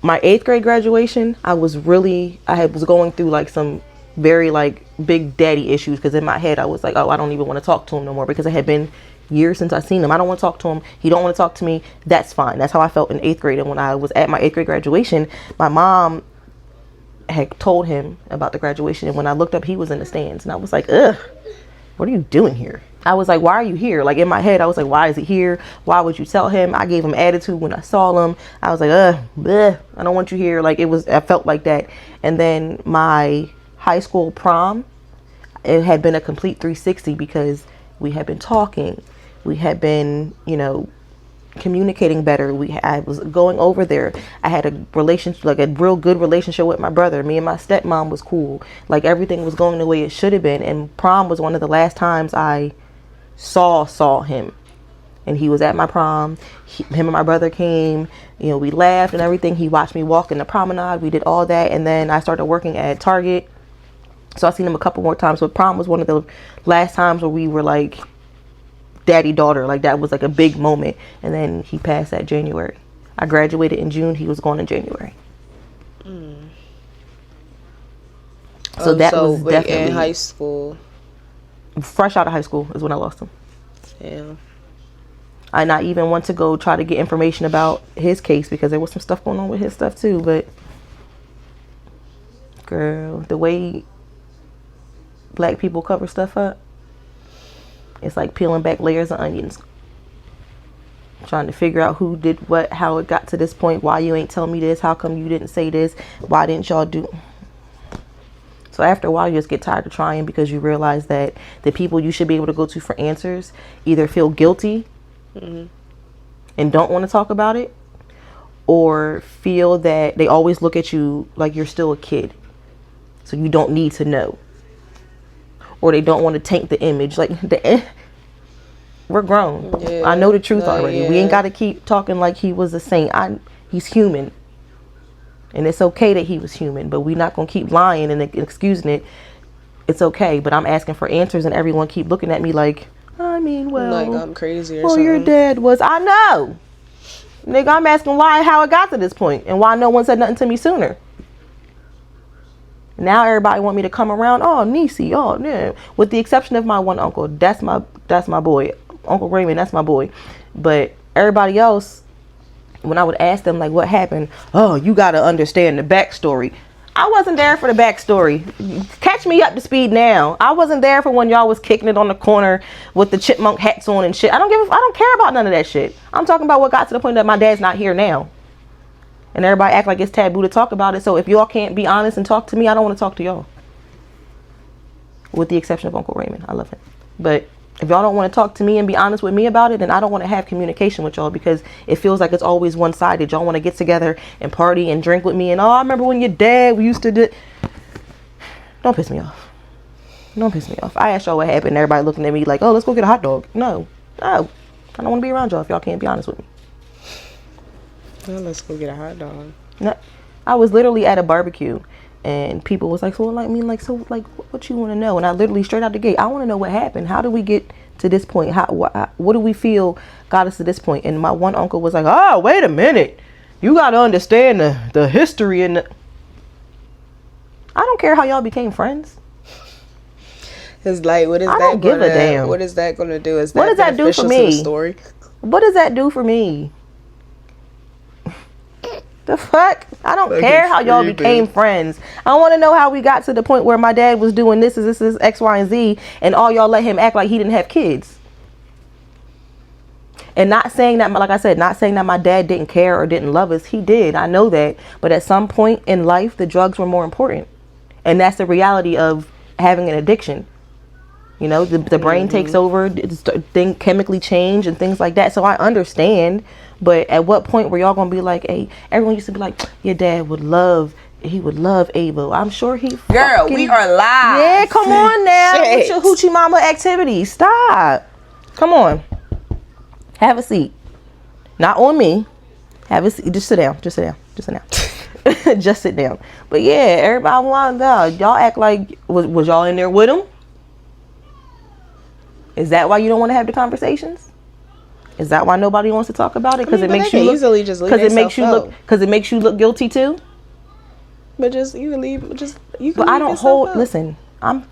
[SPEAKER 1] my 8th grade graduation. I was going through, like, some very, like, big daddy issues, because in my head I was like, oh, I don't even want to talk to him no more, because it had been years since I seen him. I don't want to talk to him. He don't want to talk to me. That's fine. That's how I felt in 8th grade. And when I was at my 8th grade graduation, my mom had told him about the graduation, and when I looked up, he was in the stands, and I was like, ugh, what are you doing here? I was like, why are you here? Like, in my head I was like, why is he here? Why would you tell him? I gave him attitude when I saw him. I was like, bleh, I don't want you here. Like, I felt like that. And then my high school prom, it had been a complete 360, because we had been talking, we had been, communicating better. I was going over there. I had a relationship, like a real good relationship with my brother. Me and my stepmom was cool. Like, everything was going the way it should have been. And prom was one of the last times I saw him. And he was at my prom. Him and my brother came. We laughed and everything. He watched me walk in the promenade. We did all that. And then I started working at Target. So I seen him a couple more times. But prom was one of the last times where we were like daddy daughter. Like, that was like a big moment. And then he passed that January. I graduated in June. He was gone in January. So that was definitely
[SPEAKER 2] in high school.
[SPEAKER 1] Fresh out of high school is when I lost him.
[SPEAKER 2] Yeah.
[SPEAKER 1] And I even went to go try to get information about his case, because there was some stuff going on with his stuff too. But girl, the way black people cover stuff up, it's like peeling back layers of onions. Trying to figure out who did what, how it got to this point, why you ain't tell me this, how come you didn't say this, why didn't y'all do. So after a while, you just get tired of trying, because you realize that the people you should be able to go to for answers either feel guilty and don't want to talk about it, or feel that they always look at you like you're still a kid, so you don't need to know. Or they don't want to taint the image. Like, we're grown. Yeah, I know the truth already. Yeah. We ain't got to keep talking like he was a saint. He's human. And it's okay that he was human, but we're not going to keep lying and excusing it. It's okay, but I'm asking for answers and everyone keep looking at me like, I mean, well,
[SPEAKER 2] like I'm crazy or
[SPEAKER 1] well,
[SPEAKER 2] something.
[SPEAKER 1] your dad was, I know. Nigga, I'm asking how it got to this point and why no one said nothing to me sooner. Now everybody want me to come around, oh, Niecy, oh, yeah. With the exception of my one uncle, that's my boy. Uncle Raymond, that's my boy. But everybody else, when I would ask them, like, what happened? Oh, you got to understand the backstory. I wasn't there for the backstory. Catch me up to speed now. I wasn't there for when y'all was kicking it on the corner with the chipmunk hats on and shit. I don't care about none of that shit. I'm talking about what got to the point that my dad's not here now. And everybody act like it's taboo to talk about it. So if y'all can't be honest and talk to me, I don't want to talk to y'all. With the exception of Uncle Raymond. I love him. But if y'all don't want to talk to me and be honest with me about it, then I don't want to have communication with y'all because it feels like it's always one-sided. Y'all want to get together and party and drink with me and, oh, I remember when your dad, we used to do. Don't piss me off. Don't piss me off. I asked y'all what happened and everybody looking at me like, oh, let's go get a hot dog. No. I don't want to be around y'all if y'all can't be honest with me.
[SPEAKER 2] Well, let's go get a hot dog.
[SPEAKER 1] No, I was literally at a barbecue and people was like, so what you want to know? And I literally straight out the gate, I want to know what happened. How did we get to this point? What do we feel got us to this point? And my one uncle was like, oh, wait a minute. You got to understand the history. And I don't care how y'all became friends.
[SPEAKER 2] It's like, what is
[SPEAKER 1] I
[SPEAKER 2] that
[SPEAKER 1] don't give a damn.
[SPEAKER 2] What is that going to do? Is that
[SPEAKER 1] What does that do for
[SPEAKER 2] beneficial
[SPEAKER 1] me?
[SPEAKER 2] to the story?
[SPEAKER 1] What does that do for me? The fuck? I don't
[SPEAKER 2] Like
[SPEAKER 1] care how y'all became friends. I want to know how we got to the point where my dad was doing this is X, Y, and Z, and all y'all let him act like he didn't have kids. And not saying that, like I said, not saying that my dad didn't care or didn't love us. He did. I know that. But at some point in life, the drugs were more important. And that's the reality of having an addiction. You know, the brain takes over, things chemically change and things like that. So I understand. But at what point were y'all going to be like, hey, everyone used to be like, your dad would love Ava. I'm sure he
[SPEAKER 2] Girl, we are live.
[SPEAKER 1] Yeah, come on now.
[SPEAKER 2] Shit.
[SPEAKER 1] With your hoochie mama activities. Stop. Come on. Have a seat. Not on me. Have a seat. Just sit down. Just sit down. Just sit down. Just sit down. But yeah, everybody wanted to. Y'all act like, was y'all in there with him? Is that why you don't want to have the conversations? Is that why nobody wants to talk about it? Because it makes you look,
[SPEAKER 2] easily just leave
[SPEAKER 1] because it makes you
[SPEAKER 2] out.
[SPEAKER 1] look, because it makes you look guilty too.
[SPEAKER 2] But just you can leave. Just you can.
[SPEAKER 1] But I
[SPEAKER 2] leave
[SPEAKER 1] don't
[SPEAKER 2] yourself
[SPEAKER 1] hold.
[SPEAKER 2] out.
[SPEAKER 1] Listen, I'm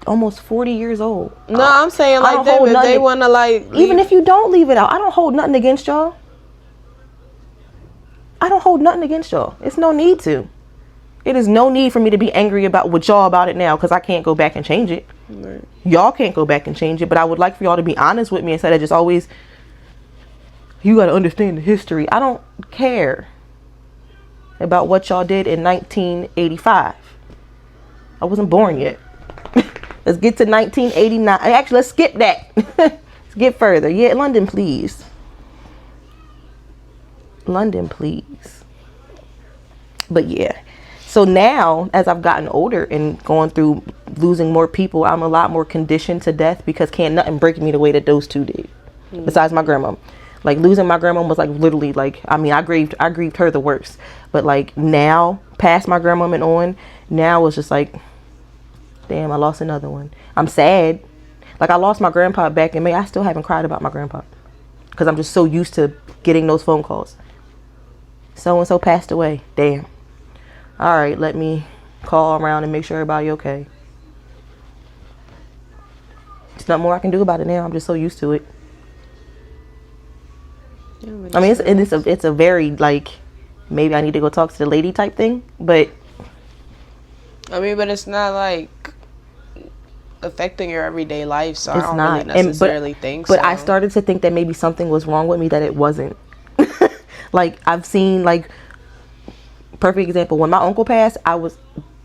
[SPEAKER 1] almost 40 years old.
[SPEAKER 2] No, I'm saying
[SPEAKER 1] I
[SPEAKER 2] like
[SPEAKER 1] don't
[SPEAKER 2] them
[SPEAKER 1] hold
[SPEAKER 2] if they
[SPEAKER 1] nothing-
[SPEAKER 2] want to like.
[SPEAKER 1] Even
[SPEAKER 2] leave-
[SPEAKER 1] if you don't leave it out, I don't hold nothing against y'all. I don't hold nothing against y'all. It's no need to. It is no need for me to be angry with y'all about it now because I can't go back and change it.
[SPEAKER 2] Right.
[SPEAKER 1] Y'all can't go back and change it, but I would like for y'all to be honest with me instead of just always, you got to understand the history. I don't care about what y'all did in 1985. I wasn't born yet. Let's get to 1989. Actually, let's skip that. Let's get further. Yeah, London, please. London, please. But yeah. So now, as I've gotten older and going through losing more people, I'm a lot more conditioned to death because can't nothing break me the way that those two did. Besides my grandma. Like losing my grandma was like literally like, I mean, I grieved her the worst. But like now, past my grandma and on, now it's just like, damn, I lost another one. I'm sad. Like I lost my grandpa back in May. I still haven't cried about my grandpa. Because I'm just so used to getting those phone calls. So-and-so passed away. Damn. All right, let me call around and make sure everybody okay. There's nothing more I can do about it now. I'm just so used to it.
[SPEAKER 2] Yeah,
[SPEAKER 1] I mean, it's a very like, maybe I need to go talk to the lady type thing, but
[SPEAKER 2] I mean, but it's not like affecting your everyday life, so I
[SPEAKER 1] it's
[SPEAKER 2] don't
[SPEAKER 1] not.
[SPEAKER 2] really necessarily think
[SPEAKER 1] but
[SPEAKER 2] so.
[SPEAKER 1] I started to think that maybe something was wrong with me that it wasn't. Like I've seen like. Perfect example, when my uncle passed, I was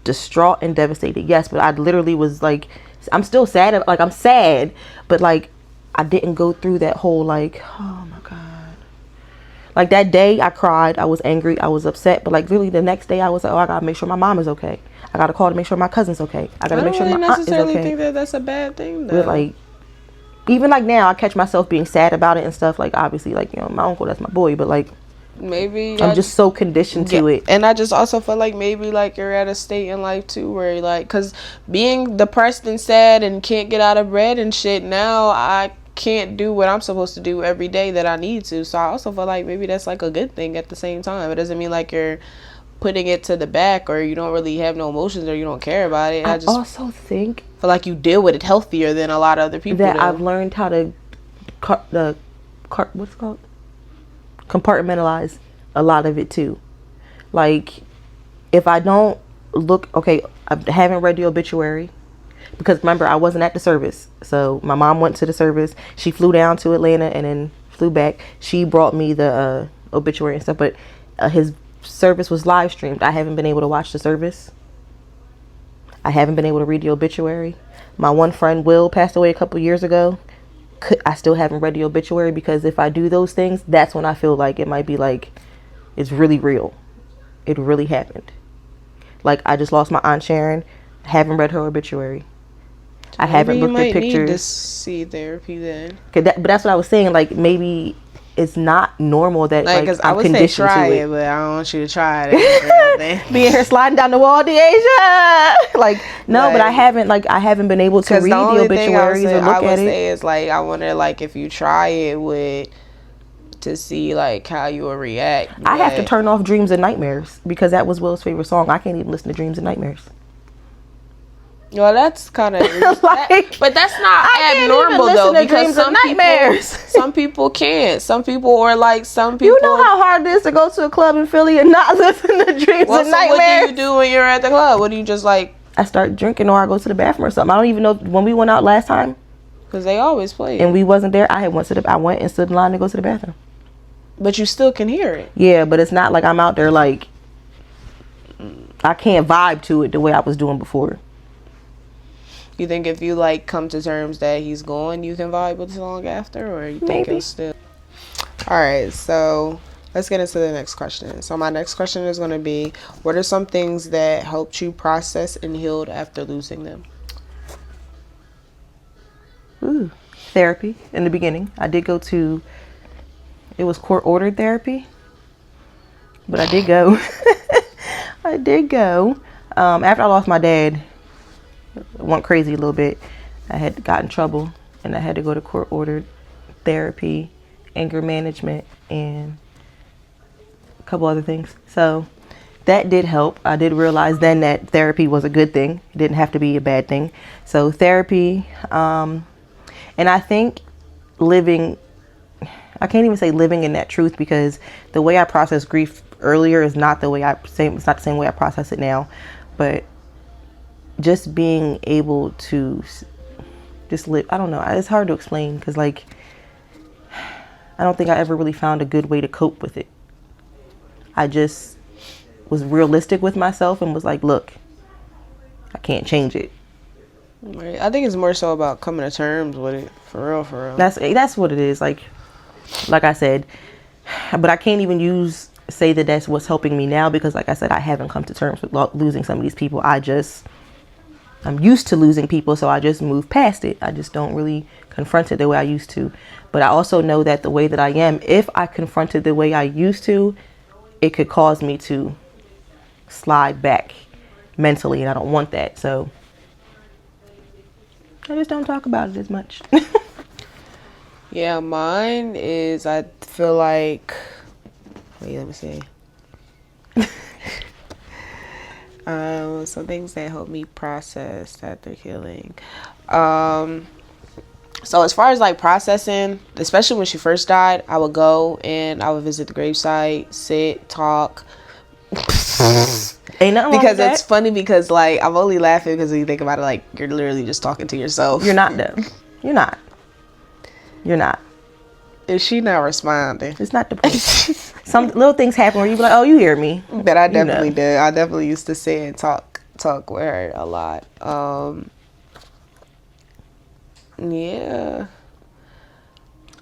[SPEAKER 1] distraught and devastated. Yes, but I literally was like, I'm still sad. Like I'm sad, but like I didn't go through that whole like, oh my God. Like that day I cried, I was angry, I was upset. But like really the next day I was like, oh, I gotta make sure my mom is okay. I gotta call to make sure my cousin's okay. I gotta make sure my aunt is okay.
[SPEAKER 2] I don't really necessarily think that that's a bad thing though.
[SPEAKER 1] But like, even like now I catch myself being sad about it and stuff. Like obviously like, you know, my uncle, that's my boy. But like,
[SPEAKER 2] maybe
[SPEAKER 1] I'm just so conditioned to it.
[SPEAKER 2] And I just also feel like maybe like you're at a state in life too where like, because being depressed and sad and can't get out of bed and shit, now I can't do what I'm supposed to do every day that I need to. So I also feel like maybe that's like a good thing at the same time. It doesn't mean like you're putting it to the back or you don't really have no emotions or you don't care about it.
[SPEAKER 1] I just also think
[SPEAKER 2] feel like you deal with it healthier than a lot of other people
[SPEAKER 1] that
[SPEAKER 2] do.
[SPEAKER 1] I've learned how to what's it called, compartmentalize a lot of it too. Like, if I don't look, okay, I haven't read the obituary because remember I wasn't at the service. So my mom went to the service. She flew down to Atlanta and then flew back. She brought me the obituary and stuff, but his service was live streamed. I haven't been able to watch the service. I haven't been able to read the obituary. My one friend Will passed away a couple years ago. I still haven't read the obituary because if I do those things, that's when I feel like it might be like it's really real. It really happened. Like, I just lost my Aunt Sharon. Haven't read her obituary. I haven't looked at pictures.
[SPEAKER 2] Need to see therapy then.
[SPEAKER 1] But that's what I was saying. Like, maybe it's not normal that like
[SPEAKER 2] cause
[SPEAKER 1] I'm
[SPEAKER 2] I would say
[SPEAKER 1] conditioned
[SPEAKER 2] try
[SPEAKER 1] to
[SPEAKER 2] it, but I don't want you to try it.
[SPEAKER 1] Being here sliding down the wall, Deasia. Like, no, but I haven't been able to read the obituaries or look
[SPEAKER 2] I would
[SPEAKER 1] at it.
[SPEAKER 2] say is like, I wonder like if you try it to see like how you will react.
[SPEAKER 1] I have to turn off Dreams and Nightmares because that was Will's favorite song. I can't even listen to Dreams and Nightmares.
[SPEAKER 2] Well, that's kind of
[SPEAKER 1] like,
[SPEAKER 2] but that's not abnormal though, because some people can't. Some people
[SPEAKER 1] You know how hard it is to go to a club in Philly and not listen to Dreams and Nightmares.
[SPEAKER 2] What do you do when you're at the club? What do you just like?
[SPEAKER 1] I start drinking or I go to the bathroom or something. I don't even know when we went out last time.
[SPEAKER 2] Because they always play.
[SPEAKER 1] And we wasn't there. I went and stood in line to go to the bathroom.
[SPEAKER 2] But you still can hear it.
[SPEAKER 1] Yeah, but it's not like I'm out there like I can't vibe to it the way I was doing before.
[SPEAKER 2] You think if you like come to terms that he's gone, you can vibe with the song after, or you think he'll still? All right, so let's get into the next question. So my next question is going to be, what are some things that helped you process and healed after losing them?
[SPEAKER 1] Therapy in the beginning. I did go to, it was court-ordered therapy, but I did go. I did go. After I lost my dad, went crazy a little bit. I had got in trouble and I had to go to court-ordered therapy, anger management, and a couple other things. So that did help. I did realize then that therapy was a good thing. It didn't have to be a bad thing. So therapy, and I think living, I can't even say living in that truth, because the way I processed grief earlier is not the way it's not the same way I process it now. But just being able to just live, I don't know, it's hard to explain because like I don't think I ever really found a good way to cope with it. I just was realistic with myself and was like, look, I can't change it.
[SPEAKER 2] Right. I think it's more so about coming to terms with it, for real.
[SPEAKER 1] That's what it is. Like I said, but I can't even say that that's what's helping me now, because like I said, I haven't come to terms with losing some of these people. I'm used to losing people, so I just move past it. I just don't really confront it the way I used to. But I also know that the way that I am, if I confronted the way I used to, it could cause me to slide back mentally, and I don't want that. So I just don't talk about it as much.
[SPEAKER 2] Yeah, mine is, I feel like, wait, let me see. Some things that help me process after healing. So as far as like processing, especially when she first died, I would go and I would visit the gravesite, sit, talk.
[SPEAKER 1] Ain't nothing wrong
[SPEAKER 2] because
[SPEAKER 1] with that.
[SPEAKER 2] it's funny because like I'm only laughing because when you think about it, like you're literally just talking to yourself.
[SPEAKER 1] You're not though. You're not.
[SPEAKER 2] Is she not responding?
[SPEAKER 1] It's not the point. Some little things happen where you be like, oh, you hear me.
[SPEAKER 2] But I definitely did. I definitely used to sit and talk with her a lot. Yeah.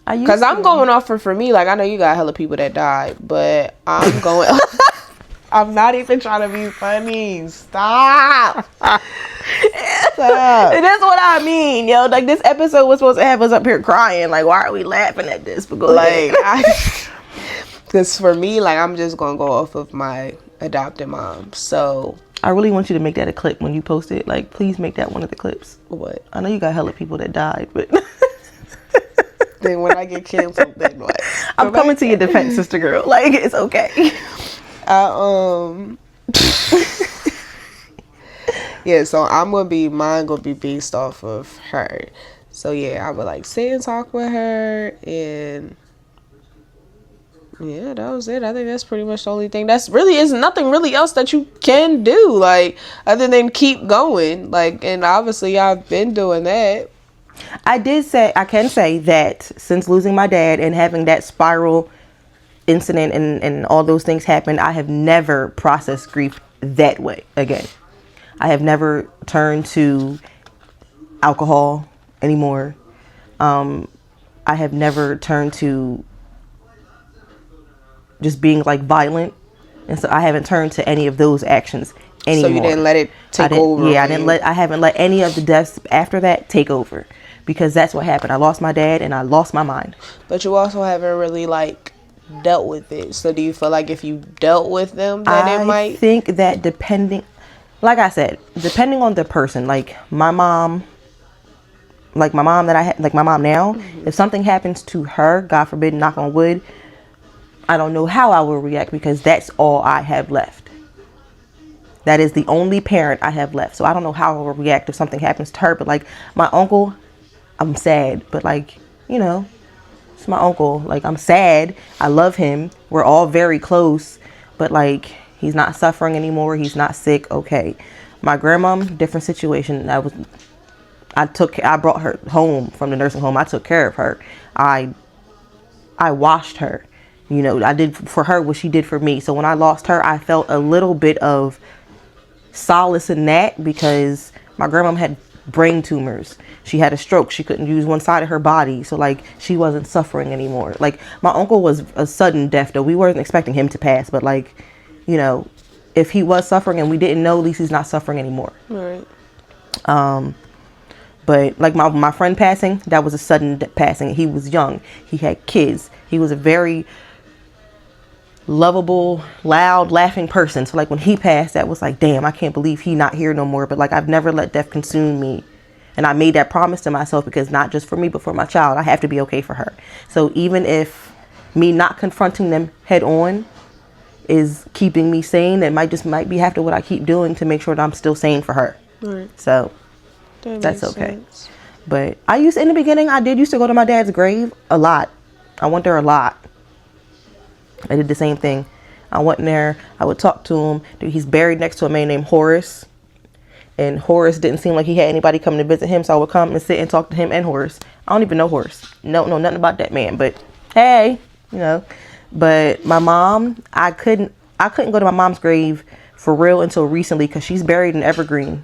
[SPEAKER 2] Because I'm going off for me. Like, I know you got hella people that died, but I'm going... I'm not even trying to be funny. Stop. Stop.
[SPEAKER 1] And that's what I mean, yo. Like, this episode was supposed to have us up here crying. Like, why are we laughing at this? But go ahead.
[SPEAKER 2] Because for me, like, I'm just gonna go off of my adopted mom. So
[SPEAKER 1] I really want you to make that a clip when you post it. Like, please make that one of the clips.
[SPEAKER 2] what?
[SPEAKER 1] I know you got hella people that died, but
[SPEAKER 2] Then when I get canceled, then what?
[SPEAKER 1] I'm coming to your defense, sister girl. Like, it's okay.
[SPEAKER 2] Yeah, so mine gonna be based off of her. So yeah, I would like sit and talk with her, and yeah, that was it. I think that's pretty much the only thing. That's really is nothing really else that you can do, like, other than keep going. Like, and obviously I've been doing that.
[SPEAKER 1] I can say that since losing my dad and having that spiral incident and all those things happen, I have never processed grief that way again. I have never turned to alcohol anymore. I have never turned to just being like violent, and so I haven't turned to any of those actions anymore.
[SPEAKER 2] So you didn't let it take over.
[SPEAKER 1] Yeah, I haven't let any of the deaths after that take over, because that's what happened. I lost my dad and I lost my mind.
[SPEAKER 2] But you also haven't really like dealt with it. So do you feel like if you dealt with them, that it might?
[SPEAKER 1] I think that depending, like I said, depending on the person, like my mom that I had, like my mom now, if something happens to her, God forbid, knock on wood, I don't know how I will react, because that's all I have left. That is the only parent I have left. So I don't know how I will react if something happens to her. But like my uncle, I'm sad. But like, you know, it's my uncle. Like, I'm sad. I love him. We're all very close. But like, he's not suffering anymore. He's not sick. Okay. My grandmom, different situation. I brought her home from the nursing home. I took care of her. I washed her. You know, I did for her what she did for me. So when I lost her, I felt a little bit of solace in that, because my grandma had brain tumors. She had a stroke. She couldn't use one side of her body. So like, she wasn't suffering anymore. Like, my uncle was a sudden death, though. We weren't expecting him to pass, but like, you know, if he was suffering and we didn't know, at least he's not suffering anymore.
[SPEAKER 2] Right.
[SPEAKER 1] But like my friend passing, that was a sudden passing. He was young. He had kids. He was a very lovable, loud, laughing person. So like, when he passed, that was like, damn, I can't believe he not here no more. But like, I've never let death consume me. And I made that promise to myself, because not just for me, but for my child, I have to be okay for her. So even if me not confronting them head on is keeping me sane, it might be after what I keep doing to make sure that I'm still sane for her.
[SPEAKER 2] Right.
[SPEAKER 1] So that's okay. Sense. But in the beginning, I used to go to my dad's grave a lot. I went there a lot. I did the same thing. I went in there. I would talk to him. Dude, he's buried next to a man named Horace. And Horace didn't seem like he had anybody coming to visit him. So I would come and sit and talk to him and Horace. I don't even know Horace. No, nothing about that man. But hey, you know. But my mom, I couldn't go to my mom's grave for real until recently, because she's buried in Evergreen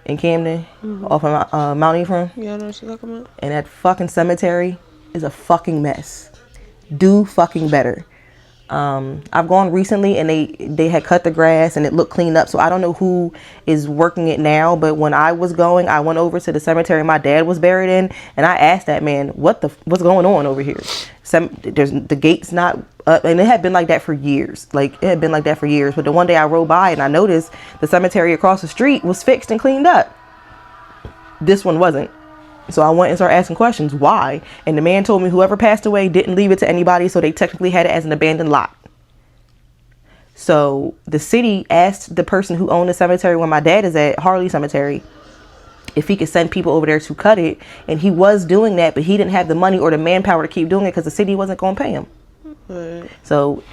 [SPEAKER 1] in Camden, off of Mount Ephraim.
[SPEAKER 2] Yeah, I know what you're talking about.
[SPEAKER 1] And that fucking cemetery is a fucking mess. Do fucking better. I've gone recently, and they had cut the grass and it looked cleaned up. So I don't know who is working it now, but when I was going, I went over to the cemetery my dad was buried in, and I asked that man, what's going on over here? There's the gate's not up, and it had been like that for years. But the one day I rode by and I noticed the cemetery across the street was fixed and cleaned up. This one wasn't. So I went and started asking questions. Why? And the man told me whoever passed away didn't leave it to anybody, so they technically had it as an abandoned lot. So the city asked the person who owned the cemetery where my dad is at, Harley Cemetery, if he could send people over there to cut it. And he was doing that, but he didn't have the money or the manpower to keep doing it, because the city wasn't going to pay him. Right. So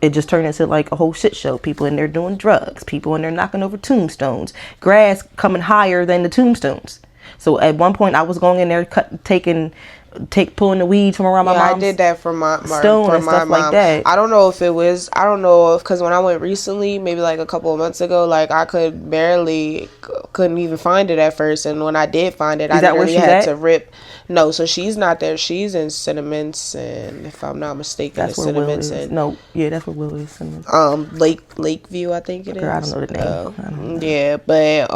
[SPEAKER 1] it just turned into like a whole shit show. People in there doing drugs. People in there knocking over tombstones. Grass coming higher than the tombstones. So at one point I was going in there pulling the weeds from around my mom's.
[SPEAKER 2] I did that for my
[SPEAKER 1] stone and stuff like that.
[SPEAKER 2] I don't know if because when I went recently, maybe like a couple of months ago, like I couldn't even find it at first, and when I did find it, I literally had to rip. No, so she's not there. She's in Sentiments, and if I'm not mistaken,
[SPEAKER 1] that's where
[SPEAKER 2] Sentiments.
[SPEAKER 1] That's where Will is. Sentiments.
[SPEAKER 2] Lakeview, I think it is.
[SPEAKER 1] Girl, I don't know the name.
[SPEAKER 2] Yeah, but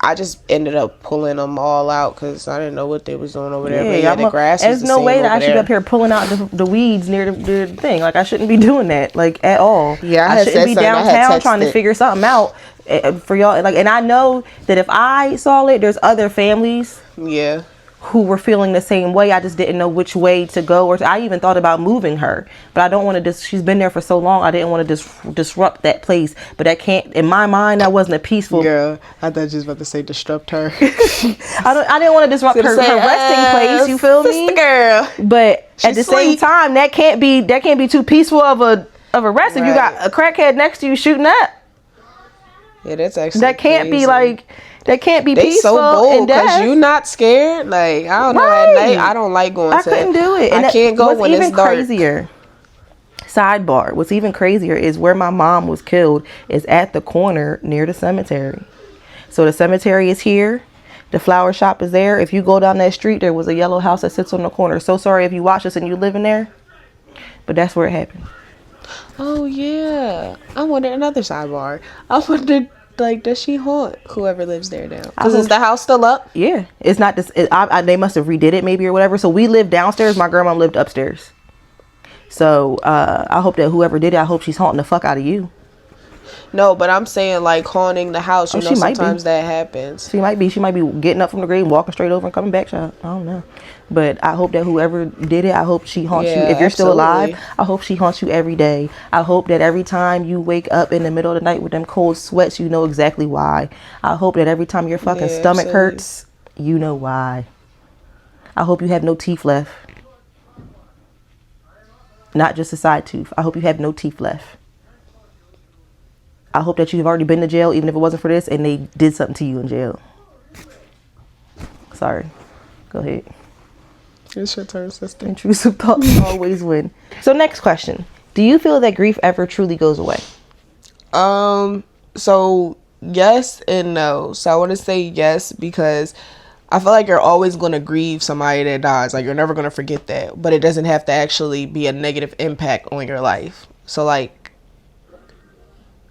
[SPEAKER 2] I just ended up pulling them all out because I didn't know what they was doing over there. But the grass grass was
[SPEAKER 1] There's
[SPEAKER 2] the
[SPEAKER 1] no
[SPEAKER 2] same
[SPEAKER 1] way that
[SPEAKER 2] over
[SPEAKER 1] I should be
[SPEAKER 2] there.
[SPEAKER 1] up here pulling out the weeds near the thing. Like, I shouldn't be doing that, like, at all.
[SPEAKER 2] Yeah, I
[SPEAKER 1] I
[SPEAKER 2] had
[SPEAKER 1] shouldn't
[SPEAKER 2] said
[SPEAKER 1] be
[SPEAKER 2] something. I had
[SPEAKER 1] downtown trying to
[SPEAKER 2] texted.
[SPEAKER 1] figure something out for y'all. Like, and I know that if I saw it, there's other families
[SPEAKER 2] Yeah.
[SPEAKER 1] who were feeling the same way. I just didn't know which way to go, or I even thought about moving her, but I don't want to she's been there for so long. I didn't want to disrupt that place, but that can't, in my mind, that wasn't a peaceful.
[SPEAKER 2] Girl, I thought you was about to say disrupt her.
[SPEAKER 1] I didn't want to disrupt her resting place, you feel me,
[SPEAKER 2] girl?
[SPEAKER 1] but at the same
[SPEAKER 2] sweet.
[SPEAKER 1] time, that can't be too peaceful of a rest if you got a crackhead next to you shooting up.
[SPEAKER 2] Yeah, that's actually
[SPEAKER 1] That can't
[SPEAKER 2] crazy.
[SPEAKER 1] be like, that can't be
[SPEAKER 2] They
[SPEAKER 1] peaceful.
[SPEAKER 2] so bold because
[SPEAKER 1] death.
[SPEAKER 2] you not scared. Like, I don't know, at night I don't like going
[SPEAKER 1] I couldn't do it.
[SPEAKER 2] I can't go
[SPEAKER 1] what's
[SPEAKER 2] when
[SPEAKER 1] even
[SPEAKER 2] it's dark.
[SPEAKER 1] crazier, sidebar, what's even crazier is where my mom was killed is at the corner near the cemetery. So the cemetery is here, the flower shop is there. If you go down that street, there was a yellow house that sits on the corner. So sorry if you watch this and you live in there, but that's where it happened.
[SPEAKER 2] Oh yeah, I wonder, another sidebar. I wonder, like, does she haunt whoever lives there now? Because is the house still up?
[SPEAKER 1] Yeah, it's not this. They must have redid it maybe or whatever. So we lived downstairs. My grandma lived upstairs. So I hope that whoever did it, I hope she's haunting the fuck out of you.
[SPEAKER 2] No, but I'm saying, like, haunting the house. You know,
[SPEAKER 1] she might be.
[SPEAKER 2] sometimes that happens.
[SPEAKER 1] She might be getting up from the grave and walking straight over and coming back. Child. I don't know. But I hope that whoever did it, I hope she haunts you. If you're still alive, I hope she haunts you every day. I hope that every time you wake up in the middle of the night with them cold sweats, you know exactly why. I hope that every time your fucking stomach hurts, you know why. I hope you have no teeth left. Not just a side tooth. I hope you have no teeth left. I hope that you've already been to jail, even if it wasn't for this, and they did something to you in jail. Sorry. Go ahead.
[SPEAKER 2] It's your turn, sister.
[SPEAKER 1] Intrusive thoughts always win. So next question. Do you feel that grief ever truly goes away?
[SPEAKER 2] So yes and no. So I want to say yes because I feel like you're always going to grieve somebody that dies. Like, you're never going to forget that. But it doesn't have to actually be a negative impact on your life. So, like,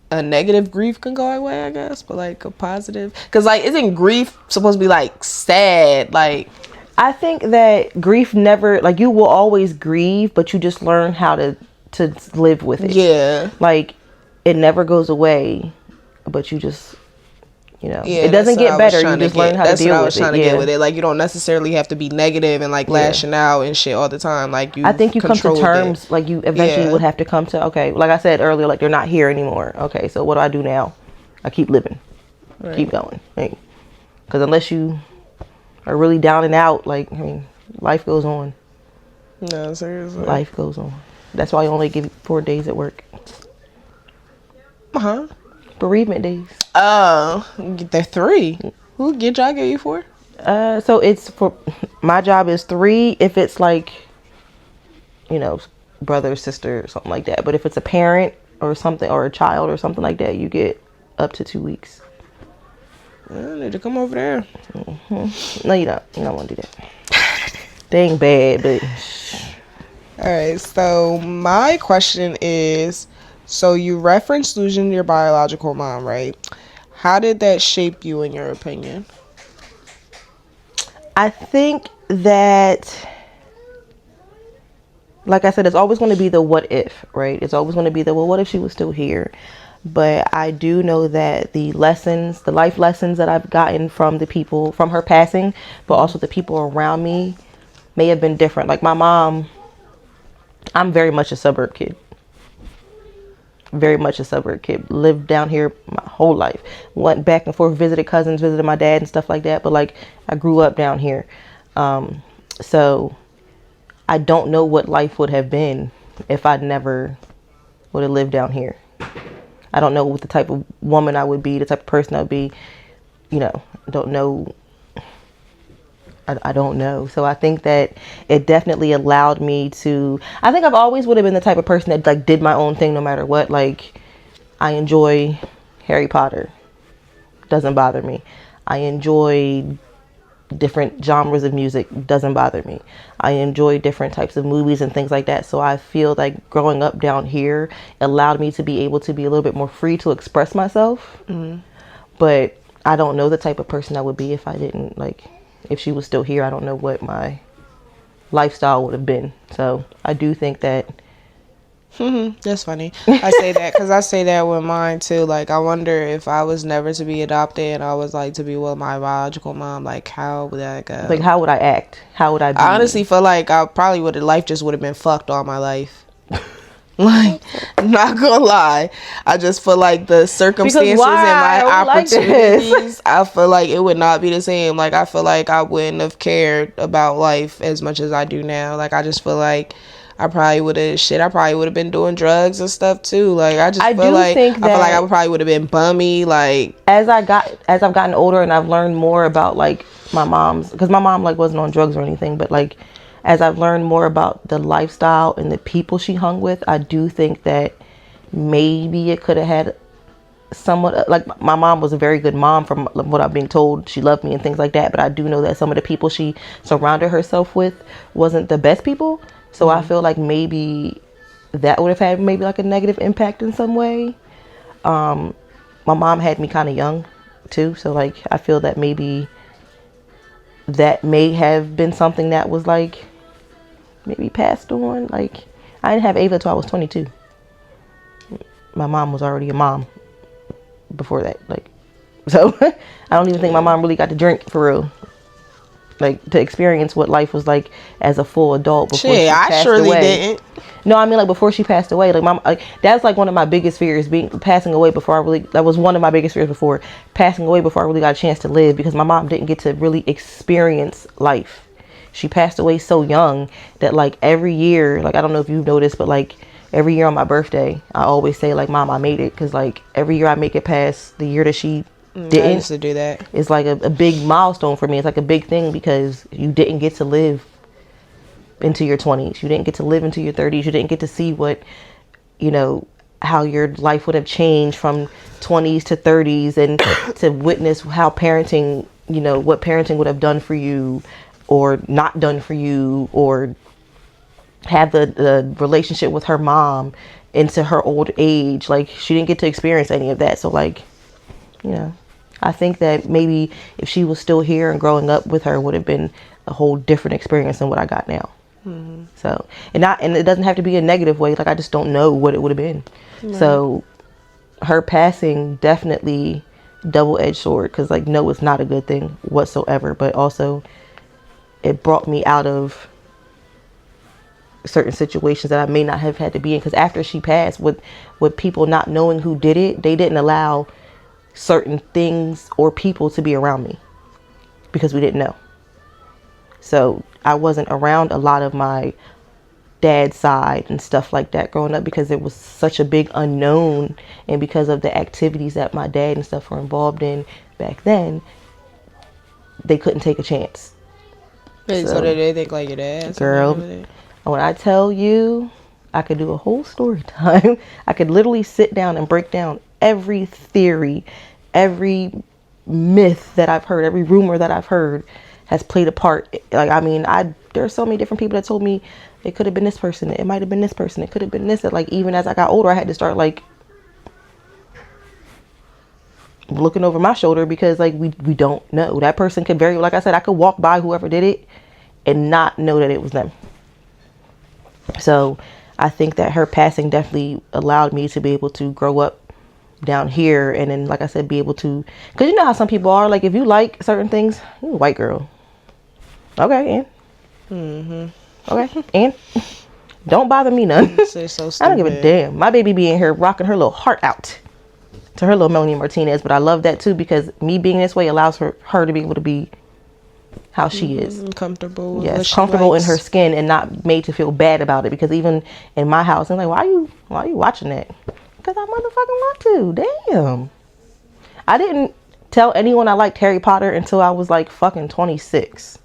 [SPEAKER 2] a negative grief can go away, I guess. But, like, a positive... Because, like, isn't grief supposed to be, like, sad? Like...
[SPEAKER 1] I think that grief never... Like, you will always grieve, but you just learn how to live with it.
[SPEAKER 2] Yeah.
[SPEAKER 1] Like, it never goes away, but you just... You know,
[SPEAKER 2] yeah,
[SPEAKER 1] it doesn't get better. You just learn how to deal with it.
[SPEAKER 2] That's what I was trying to get with it. Like, you don't necessarily have to be negative and like lashing out and shit all the time. Like, you,
[SPEAKER 1] I think you come to terms.
[SPEAKER 2] it.
[SPEAKER 1] Like, you eventually would have to come to, okay, like I said earlier, like, they're not here anymore. Okay, so what do I do now? I keep living, keep going. Because unless you are really down and out, like, I mean, life goes on.
[SPEAKER 2] No, seriously.
[SPEAKER 1] Life goes on. That's why I only give you 4 days at work. Bereavement days.
[SPEAKER 2] Oh, they're 3. Who your job give you 4?
[SPEAKER 1] So it's for my job is 3 if it's like, you know, brother, sister, or something like that. But if it's a parent or something, or a child or something like that, you get up to 2 weeks.
[SPEAKER 2] I need to come over there.
[SPEAKER 1] No, you don't. You don't want to do that. They ain't bad, but.
[SPEAKER 2] All right. So my question is, so you referenced losing your biological mom, right? How did that shape you, in your opinion?
[SPEAKER 1] I think that, like I said, it's always going to be the what if, right? It's always going to be the, well, what if she was still here? But I do know that the lessons, the life lessons that I've gotten from the people, from her passing, but also the people around me, may have been different. Like my mom, I'm very much a suburb kid. Very much a suburb kid. Lived down here my whole life. Went back and forth, visited cousins, visited my dad and stuff like that. But like, I grew up down here. So I don't know what life would have been if I never would have lived down here. I don't know what the type of woman I would be, the type of person I would be. You know, don't know. I don't know. So I think that it definitely allowed me to, I think I've always would have been the type of person that like did my own thing no matter what. Like, I enjoy Harry Potter. Doesn't bother me. I enjoy different genres of music. Doesn't bother me. I enjoy different types of movies and things like that. So I feel like growing up down here allowed me to be able to be a little bit more free to express myself. Mm-hmm. But I don't know the type of person I would be if I didn't, like, if she was still here. I don't know what my lifestyle would have been. So I do think that.
[SPEAKER 2] That's funny. I say that because I say that with mine too. Like, I wonder if I was never to be adopted and I was like to be with my biological mom, like how would that go?
[SPEAKER 1] Like, how would I act? How would I be?
[SPEAKER 2] I honestly feel like I probably would have, life just would have been fucked all my life. Like, not gonna lie, I just feel like the circumstances and my opportunities, I feel like it would not be the same. Like, I feel like I wouldn't have cared about life as much as I do now. Like, I just feel like I probably would have been doing drugs and stuff too. Like, I feel like I probably would have been bummy. Like,
[SPEAKER 1] as I've gotten older and I've learned more about like my mom's, because my mom like wasn't on drugs or anything, but like as I've learned more about the lifestyle and the people she hung with, I do think that maybe it could have had somewhat, like, my mom was a very good mom from what I'm being told. She loved me and things like that, but I do know that some of the people she surrounded herself with wasn't the best people. So I feel like maybe that would have had maybe like a negative impact in some way. My mom had me kind of young too, so like I feel that maybe that may have been something that was like maybe passed on. Like, I didn't have Ava until I was 22. My mom was already a mom before that. Like, so I don't even think my mom really got to drink for real. Like, to experience what life was like as a full adult before she passed away.
[SPEAKER 2] Didn't.
[SPEAKER 1] No, I mean, like, before she passed away. Like, that's like one of my biggest fears, passing away before I really, that was one of my biggest fears before passing away, before I really got a chance to live, because my mom didn't get to really experience life. She passed away so young that like every year, like, I don't know if you've noticed, but like every year on my birthday, I always say like, Mom, I made it. Because like every year I make it past the year that she didn't.
[SPEAKER 2] I used to do that.
[SPEAKER 1] It's like a big milestone for me. It's like a big thing because you didn't get to live into your 20s. You didn't get to live into your 30s. You didn't get to see what, you know, how your life would have changed from 20s to 30s, and to witness how parenting, you know, what parenting would have done for you or not done for you, or have the relationship with her mom into her old age. Like, she didn't get to experience any of that. So like, you know, I think that maybe if she was still here and growing up with her, would have been a whole different experience than what I got now. Mm-hmm. So, and it doesn't have to be a negative way. Like, I just don't know what it would have been. Right. So her passing definitely double-edged sword, because like, no, it's not a good thing whatsoever, but also it brought me out of certain situations that I may not have had to be in. Because after she passed, with people not knowing who did it, they didn't allow certain things or people to be around me because we didn't know. So I wasn't around a lot of my dad's side and stuff like that growing up, because it was such a big unknown, and because of the activities that my dad and stuff were involved in back then, they couldn't take a chance.
[SPEAKER 2] So did they think like your dad?
[SPEAKER 1] Girl, when I tell you, I could do a whole story time. I could literally sit down and break down every theory, every myth that I've heard, every rumor that I've heard has played a part. Like, I mean, there's so many different people that told me it could have been this person, it might have been this person, it could have been this. That like, even as I got older, I had to start like looking over my shoulder, because like we don't know. That person could very, like I said, I could walk by whoever did it and not know that it was them. So I think that her passing definitely allowed me to be able to grow up down here, and then, like I said, be able to, because you know how some people are, like, if you like certain things, you're a white girl. Okay, and okay, and don't bother me none.
[SPEAKER 2] So
[SPEAKER 1] I don't give a damn. My baby be in here rocking her little heart out to her little Melanie Martinez, but I love that too, because me being this way allows her to be able to be how she is.
[SPEAKER 2] Comfortable.
[SPEAKER 1] Yes, comfortable in her skin and not made to feel bad about it. Because even in my house, I'm like, why are you watching that? Because I motherfucking want to. Damn. I didn't tell anyone I liked Harry Potter until I was like fucking 26.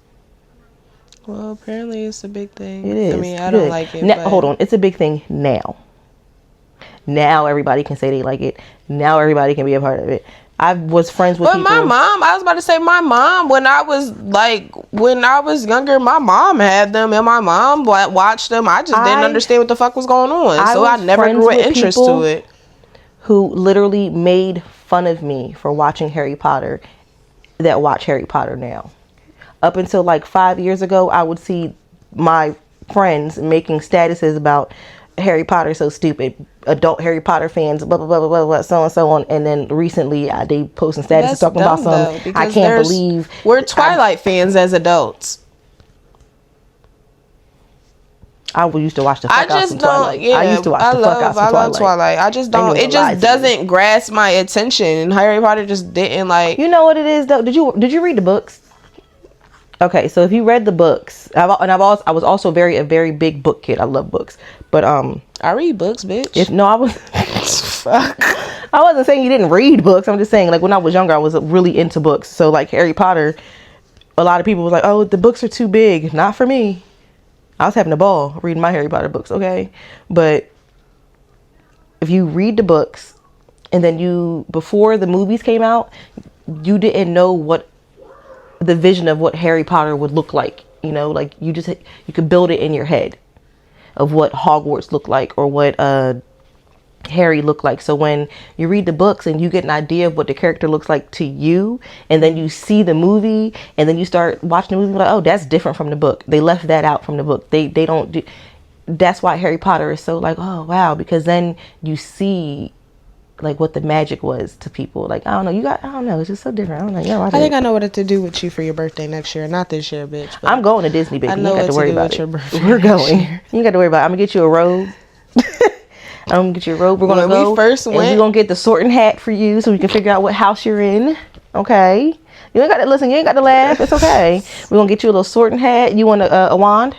[SPEAKER 2] Well, apparently it's a big thing.
[SPEAKER 1] It is.
[SPEAKER 2] I mean, I don't like it.
[SPEAKER 1] Now, hold on. It's a big thing now. Now everybody can say they like it. Now everybody can be a part of it. I was friends with people.
[SPEAKER 2] But my mom, I was about to say, my mom, when I was younger, my mom had them, and my mom watched them. I just didn't understand what the fuck was going on. So I never grew an interest to it.
[SPEAKER 1] Who literally made fun of me for watching Harry Potter, that watch Harry Potter now. Up until like 5 years ago, I would see my friends making statuses about Harry Potter so stupid, adult Harry Potter fans, blah blah blah blah blah, blah so and so on. And then recently they posting statuses
[SPEAKER 2] That's
[SPEAKER 1] talking about
[SPEAKER 2] dumb,
[SPEAKER 1] some. I can't believe
[SPEAKER 2] we're Twilight fans as adults.
[SPEAKER 1] I used to watch the fuck out some Twilight.
[SPEAKER 2] Yeah,
[SPEAKER 1] I used to watch the fuck out some Twilight.
[SPEAKER 2] I love Twilight. I just don't. It just doesn't grasp my attention. And Harry Potter just didn't like.
[SPEAKER 1] You know what it is though? Did you read the books? Okay, so if you read the books, I was also a very big book kid. I love books, but
[SPEAKER 2] I read books, bitch.
[SPEAKER 1] Fuck. I wasn't saying you didn't read books. I'm just saying, like, when I was younger, I was really into books. So like Harry Potter, a lot of people was like, oh, the books are too big. Not for me. I was having a ball reading my Harry Potter books, okay? But if you read the books and then before the movies came out, you didn't know what the vision of what Harry Potter would look like. You know, like you could build it in your head of what Hogwarts looked like or what Harry looked like. So when you read the books and you get an idea of what the character looks like to you, and then you see the movie and then you start watching the movie, like, oh, that's different from the book. They left that out from the book. They don't do. That's why Harry Potter is so like, oh wow, because then you see like what the magic was to people. Like, I don't know, it's just so different. I don't know.
[SPEAKER 2] I think I know what to do with you for your birthday next year. Not this year, bitch.
[SPEAKER 1] I'm going to Disney, baby.
[SPEAKER 2] I know
[SPEAKER 1] you got
[SPEAKER 2] what
[SPEAKER 1] to worry
[SPEAKER 2] do
[SPEAKER 1] about
[SPEAKER 2] with
[SPEAKER 1] it.
[SPEAKER 2] your birthday.
[SPEAKER 1] We're going. You got to worry about it. I'm gonna get you a robe. I'm gonna get you a robe. We're gonna go.
[SPEAKER 2] We first went,
[SPEAKER 1] we're gonna get the sorting hat for you, so we can figure out what house you're in. Okay. You ain't got to listen. You ain't got to laugh. It's okay. We're gonna get you a little sorting hat. You want a wand?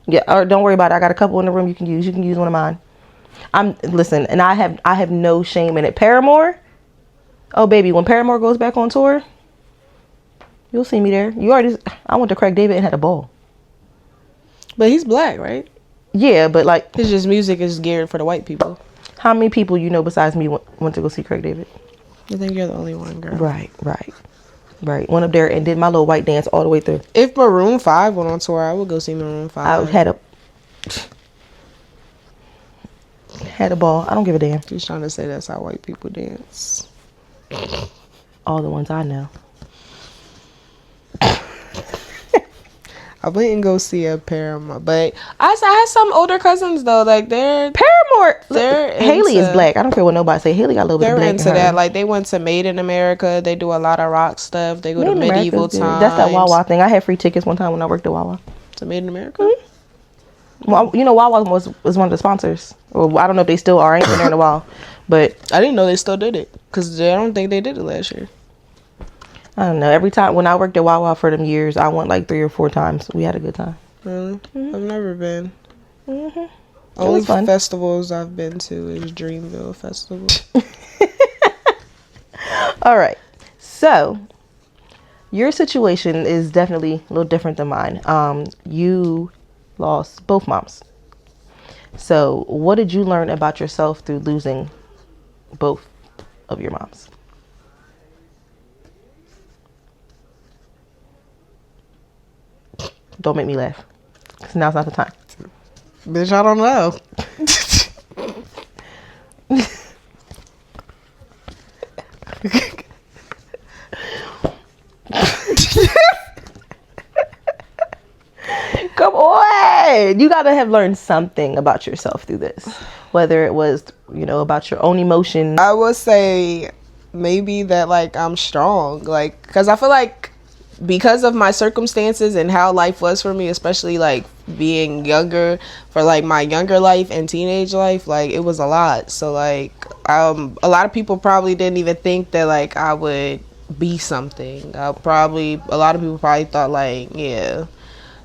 [SPEAKER 1] Yeah. Or don't worry about it. I got a couple in the room you can use. You can use one of mine. Listen, and I have no shame in it. Paramore. Oh baby, when Paramore goes back on tour, you'll see me there. I went to Craig David and had a ball.
[SPEAKER 2] But he's black, right?
[SPEAKER 1] Yeah, but like
[SPEAKER 2] it's just music is geared for the white people.
[SPEAKER 1] How many people you know besides me went to go see Craig David?
[SPEAKER 2] I think you're the only one, girl.
[SPEAKER 1] Right. Went up there and did my little white dance all the way through.
[SPEAKER 2] If Maroon 5 went on tour, I would go see Maroon 5.
[SPEAKER 1] I had a ball. I don't give a damn.
[SPEAKER 2] He's trying to say that's how white people dance.
[SPEAKER 1] All the ones I know.
[SPEAKER 2] I wouldn't go see a Paramore, but I had some older cousins though. Like
[SPEAKER 1] Paramore. Haley is black. I don't care what nobody say. Haley got a little bit of black.
[SPEAKER 2] They're into that. Like they went to Made in America. They do a lot of rock stuff. They go to medieval times.
[SPEAKER 1] That's that Wawa thing. I had free tickets one time when I worked at Wawa.
[SPEAKER 2] To Made in America.
[SPEAKER 1] Mm-hmm. Well, you know, Wawa was one of the sponsors. Well, I don't know if they still are. I ain't been there in a while, but
[SPEAKER 2] I didn't know they still did it because I don't think they did it last year.
[SPEAKER 1] I don't know. Every time when I worked at Wawa for them years, I went like 3 or 4 times. We had a good time.
[SPEAKER 2] Really? Mm-hmm. I've never been.
[SPEAKER 1] Mm-hmm.
[SPEAKER 2] Only festivals I've been to is Dreamville Festival.
[SPEAKER 1] All right. So your situation is definitely a little different than mine. You lost both moms. So what did you learn about yourself through losing both of your moms? Don't make me laugh, because now's not the time.
[SPEAKER 2] Bitch, I don't know.
[SPEAKER 1] Come on. You got to have learned something about yourself through this. Whether it was, about your own emotions.
[SPEAKER 2] I would say maybe that, like, I'm strong. Like, because I feel like because of my circumstances and how life was for me, especially like being younger, for like my younger life and teenage life, like it was a lot. So like a lot of people probably didn't even think that like I would be something. A lot of people probably thought like, yeah,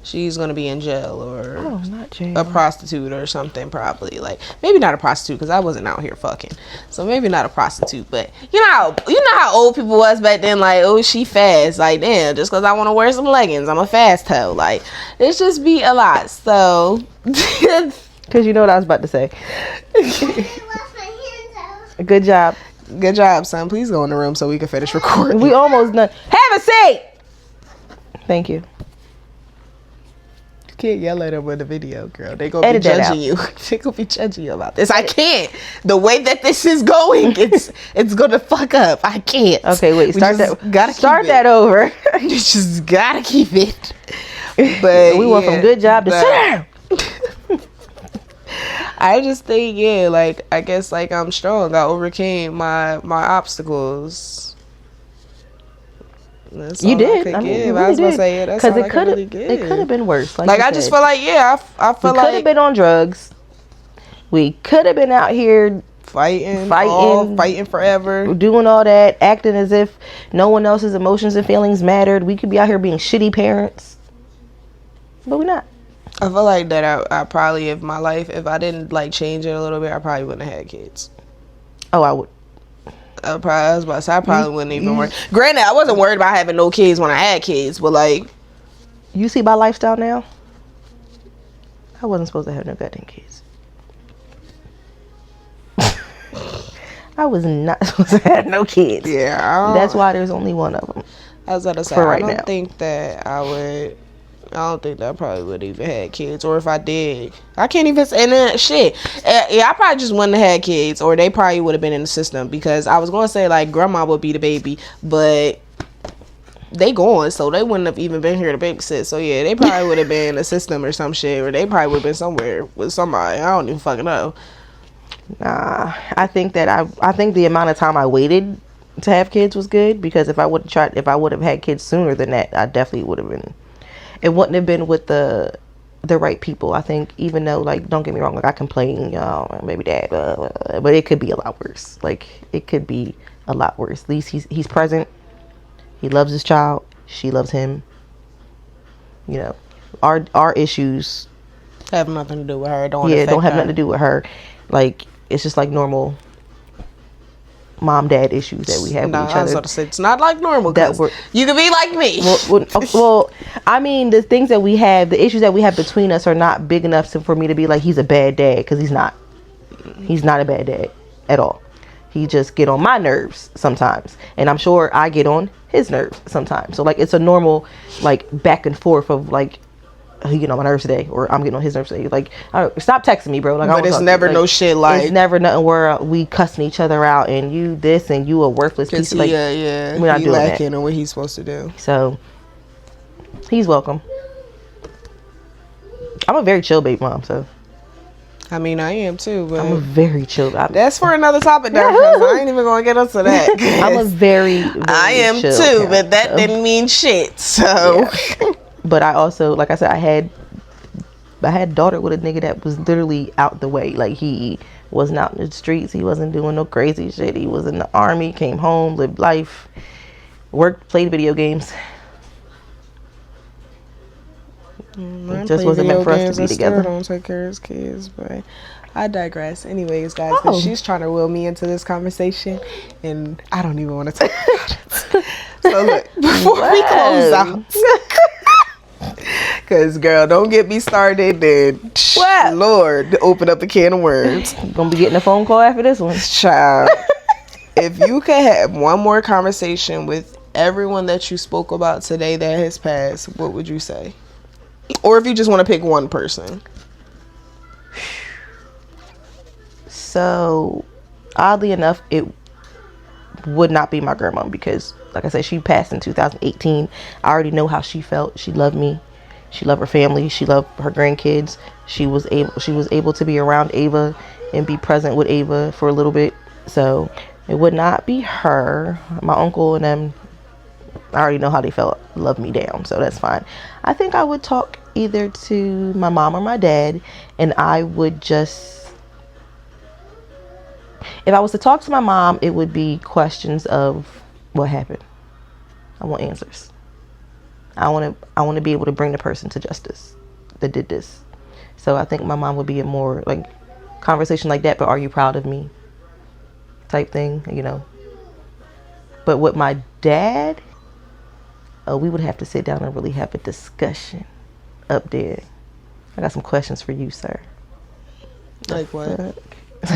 [SPEAKER 2] she's gonna be in jail or
[SPEAKER 1] not jail.
[SPEAKER 2] A prostitute or something. Probably like maybe not a prostitute because I wasn't out here fucking, so maybe not a prostitute. But you know how old people was back then. Like, oh, she fast. Like, damn, just because I want to wear some leggings, I'm a fast hoe. Like, it's just be a lot. So
[SPEAKER 1] because you know what I was about to say. Good job,
[SPEAKER 2] son. Please go in the room so we can finish recording.
[SPEAKER 1] We almost done. Have a seat. Thank you.
[SPEAKER 2] Can't yell at them in the video, girl. They gonna be judging you. They gonna be judging you about this. I can't. The way that this is going, it's gonna fuck up. I can't.
[SPEAKER 1] Okay, wait. Start that over.
[SPEAKER 2] You just gotta keep it. But
[SPEAKER 1] We went from good job to sit down.
[SPEAKER 2] I just think, yeah, like, I guess, like, I'm strong. I overcame my obstacles. That's
[SPEAKER 1] You
[SPEAKER 2] all I
[SPEAKER 1] did.
[SPEAKER 2] could
[SPEAKER 1] I mean, you
[SPEAKER 2] give. I
[SPEAKER 1] really
[SPEAKER 2] was about to
[SPEAKER 1] did.
[SPEAKER 2] say, yeah, that's
[SPEAKER 1] Because
[SPEAKER 2] all I could really give.
[SPEAKER 1] it could have been worse. Like
[SPEAKER 2] Like,
[SPEAKER 1] you
[SPEAKER 2] I just
[SPEAKER 1] said.
[SPEAKER 2] feel like, yeah, I feel
[SPEAKER 1] We could have
[SPEAKER 2] like
[SPEAKER 1] been on drugs. We could have been out here
[SPEAKER 2] fighting forever.
[SPEAKER 1] doing all that, acting as if no one else's emotions and feelings mattered. We could be out here being shitty parents, but we're not.
[SPEAKER 2] I feel like that I probably, if I didn't, like, change it a little bit, I probably wouldn't have had kids.
[SPEAKER 1] Oh, I would.
[SPEAKER 2] I was about to say, I probably wouldn't even worry. Granted, I wasn't worried about having no kids when I had kids, but, like,
[SPEAKER 1] You see my lifestyle now? I wasn't supposed to have no goddamn kids. I was not supposed to have no kids.
[SPEAKER 2] yeah,
[SPEAKER 1] That's why there's only one of them.
[SPEAKER 2] I was about to say,
[SPEAKER 1] for right
[SPEAKER 2] I don't
[SPEAKER 1] now.
[SPEAKER 2] think that I would. I don't think that I probably would even had kids, or if I did, I can't even say. And then shit, yeah, I probably just wouldn't have had kids, or they probably would have been in the system, because I was gonna say, like, grandma would be the baby, but they gone, so they wouldn't have even been here to babysit. So yeah, they probably would have been in the system or some shit, or they probably would have been somewhere with somebody. I don't even fucking know.
[SPEAKER 1] Nah, I think the amount of time I waited to have kids was good, because if I would have had kids sooner than that, I definitely would have been. It wouldn't have been with the right people. I think, even though, like, don't get me wrong, like, I complain, maybe dad, but it could be a lot worse. Like, it could be a lot worse. At least he's present. He loves his child. She loves him. You know, our issues
[SPEAKER 2] Have nothing to do with her.
[SPEAKER 1] don't have nothing to do with her. Like, it's just like normal mom dad issues that we have with each
[SPEAKER 2] I was
[SPEAKER 1] other.
[SPEAKER 2] about to say, it's not like normal,
[SPEAKER 1] That
[SPEAKER 2] because
[SPEAKER 1] were-
[SPEAKER 2] you could be like me.
[SPEAKER 1] well, I mean, the things that we have, the issues that we have between us are not big enough for me to be like, he's a bad dad, because he's not. He's not a bad dad at all. He just get on my nerves sometimes, and I'm sure I get on his nerves sometimes. So, like, it's a normal, like, back and forth of, like, he get on my nerves today, or I'm getting on his nerves today. Like, stop texting me, bro. Like,
[SPEAKER 2] But it's never no shit like,
[SPEAKER 1] it's never nothing where we cussing each other out and you this and you a worthless piece of, like,
[SPEAKER 2] yeah,
[SPEAKER 1] we're not
[SPEAKER 2] he
[SPEAKER 1] doing
[SPEAKER 2] lacking
[SPEAKER 1] that.
[SPEAKER 2] in what he's supposed to do.
[SPEAKER 1] So he's welcome. I'm a very chill baby mom, so
[SPEAKER 2] I mean, I am too, but
[SPEAKER 1] I'm a very chill.
[SPEAKER 2] that's for another topic, though, 'cause I ain't even gonna get into that.
[SPEAKER 1] I'm a very, very
[SPEAKER 2] I am
[SPEAKER 1] chill
[SPEAKER 2] too,
[SPEAKER 1] parent,
[SPEAKER 2] but that
[SPEAKER 1] so.
[SPEAKER 2] didn't mean shit. So
[SPEAKER 1] Yeah. But I also, like I said, I had a daughter with a nigga that was literally out the way. Like, he wasn't out in the streets. He wasn't doing no crazy shit. He was in the army, came home, lived life, worked, played video games. It just wasn't meant for us to be together.
[SPEAKER 2] Don't take care of his kids, but I digress. Anyways, guys,
[SPEAKER 1] Oh.
[SPEAKER 2] 'cause she's trying to will me into this conversation, and I don't even want to talk about it. So look, before we close out, because girl, don't get me started. Then,
[SPEAKER 1] What?
[SPEAKER 2] Lord, open up a can of worms,
[SPEAKER 1] Gonna be getting a phone call after this one.
[SPEAKER 2] child. If you could have one more conversation with everyone that you spoke about today that has passed, what would you say? Or if you just want to pick one person.
[SPEAKER 1] So, oddly enough, it would not be my grandma, because, like I said, she passed in 2018. I already know how she felt. She loved me. She loved her family. She loved her grandkids. She was able to be around Ava and be present with Ava for a little bit. So, it would not be her. My uncle and them, I already know how they felt. Love me down, so that's fine. I think I would talk either to my mom or my dad, and I would just, if I was to talk to my mom, it would be questions of what happened. I want answers. I want to be able to bring the person to justice that did this. So I think my mom would be a more, like, conversation like that, but are you proud of me type thing, you know. But with my dad, we would have to sit down and really have a discussion up there. I got some questions for you, sir.
[SPEAKER 2] Like what?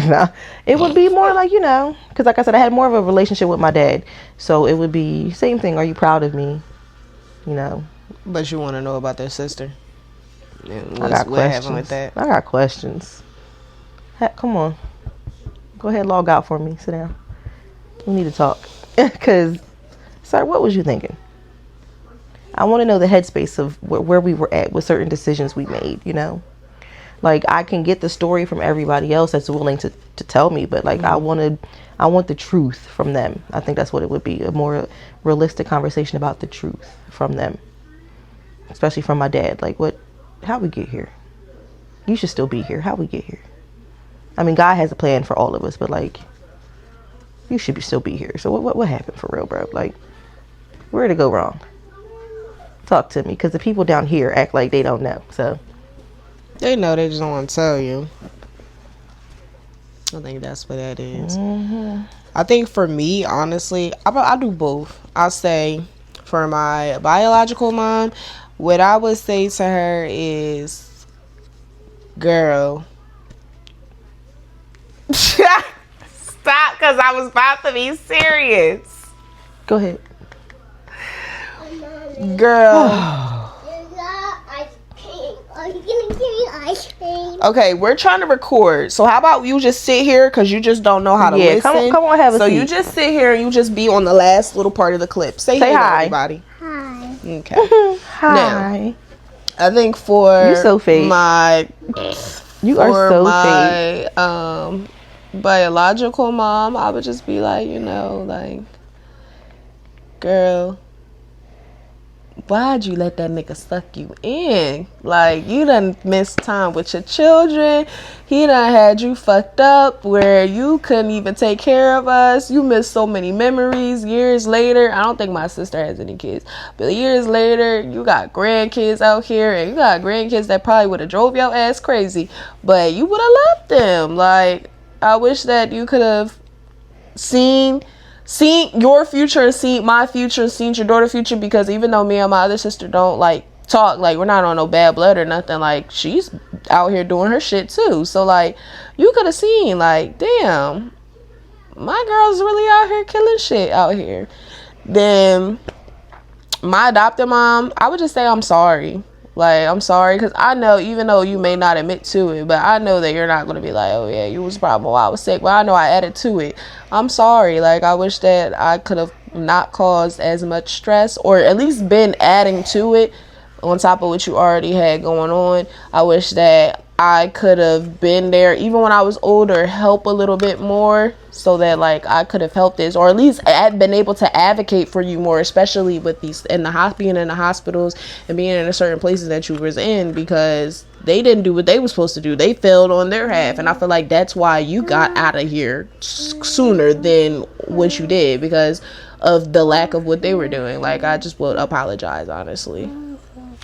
[SPEAKER 1] Nah, it would be more like, you know, because like I said, I had more of a relationship with my dad. So it would be same thing. Are you proud of me? You know.
[SPEAKER 2] But you want to know about their sister?
[SPEAKER 1] I got questions.
[SPEAKER 2] With that?
[SPEAKER 1] I got questions. Come on. Go ahead, log out for me. Sit down. We need to talk. Because, sir, what was you thinking? I want to know the headspace of where we were at with certain decisions we made, you know? Like, I can get the story from everybody else that's willing to tell me, but like, I want the truth from them. I think that's what it would be, a more realistic conversation about the truth from them, especially from my dad. Like, how we get here? You should still be here. How we get here? I mean, God has a plan for all of us, but like, you should still be here. So what happened for real, bro? Like, where did it go wrong? Talk to me, because the people down here act like they don't know. So
[SPEAKER 2] they know, they just don't want to tell you. I think that's what that is. I think for me, honestly, I do both. I'll say for my biological mom, what I would say to her is, girl, stop, because I was about to be serious.
[SPEAKER 1] go ahead.
[SPEAKER 2] Girl.
[SPEAKER 4] Are you gonna give me ice cream?
[SPEAKER 2] Okay, we're trying to record. So how about you just sit here, because you just don't know how to listen.
[SPEAKER 1] Come on, have a seat.
[SPEAKER 2] So you just sit here and you just be on the last little part of the clip. Say hey
[SPEAKER 1] hi,
[SPEAKER 2] to everybody.
[SPEAKER 4] Hi.
[SPEAKER 2] Okay.
[SPEAKER 1] Hi.
[SPEAKER 2] Now, I think for
[SPEAKER 1] You so fake. You are so fake.
[SPEAKER 2] Biological mom, I would just be like, like, girl, why'd you let that nigga suck you in? Like, you done missed time with your children. He done had you fucked up where you couldn't even take care of us. You missed so many memories. Years later, I don't think my sister has any kids, but years later, you got grandkids out here, and you got grandkids that probably would have drove your ass crazy, but you would have loved them. Like, I wish that you could have seen your future and seen my future and seen your daughter's future, because even though me and my other sister don't like talk, like, we're not on no bad blood or nothing, like, she's out here doing her shit too. So like, you could have seen, like, damn, my girl's really out here killing shit out here. Then my adopted mom, I would just say I'm sorry. Like, I'm sorry, because I know, even though you may not admit to it, but I know that you're not going to be like, oh yeah, you was probably while I was sick, but I know I added to it. I'm sorry. Like, I wish that I could have not caused as much stress, or at least been adding to it on top of what you already had going on. I wish that I could have been there even when I was older, help a little bit more, so that like I could have helped this, or at least I've been able to advocate for you more, especially with these being in the hospitals and being in the certain places that you was in, because they didn't do what they were supposed to do. They failed on their half, and I feel like that's why you got out of here sooner than what you did, because of the lack of what they were doing. Like, I just would apologize, honestly.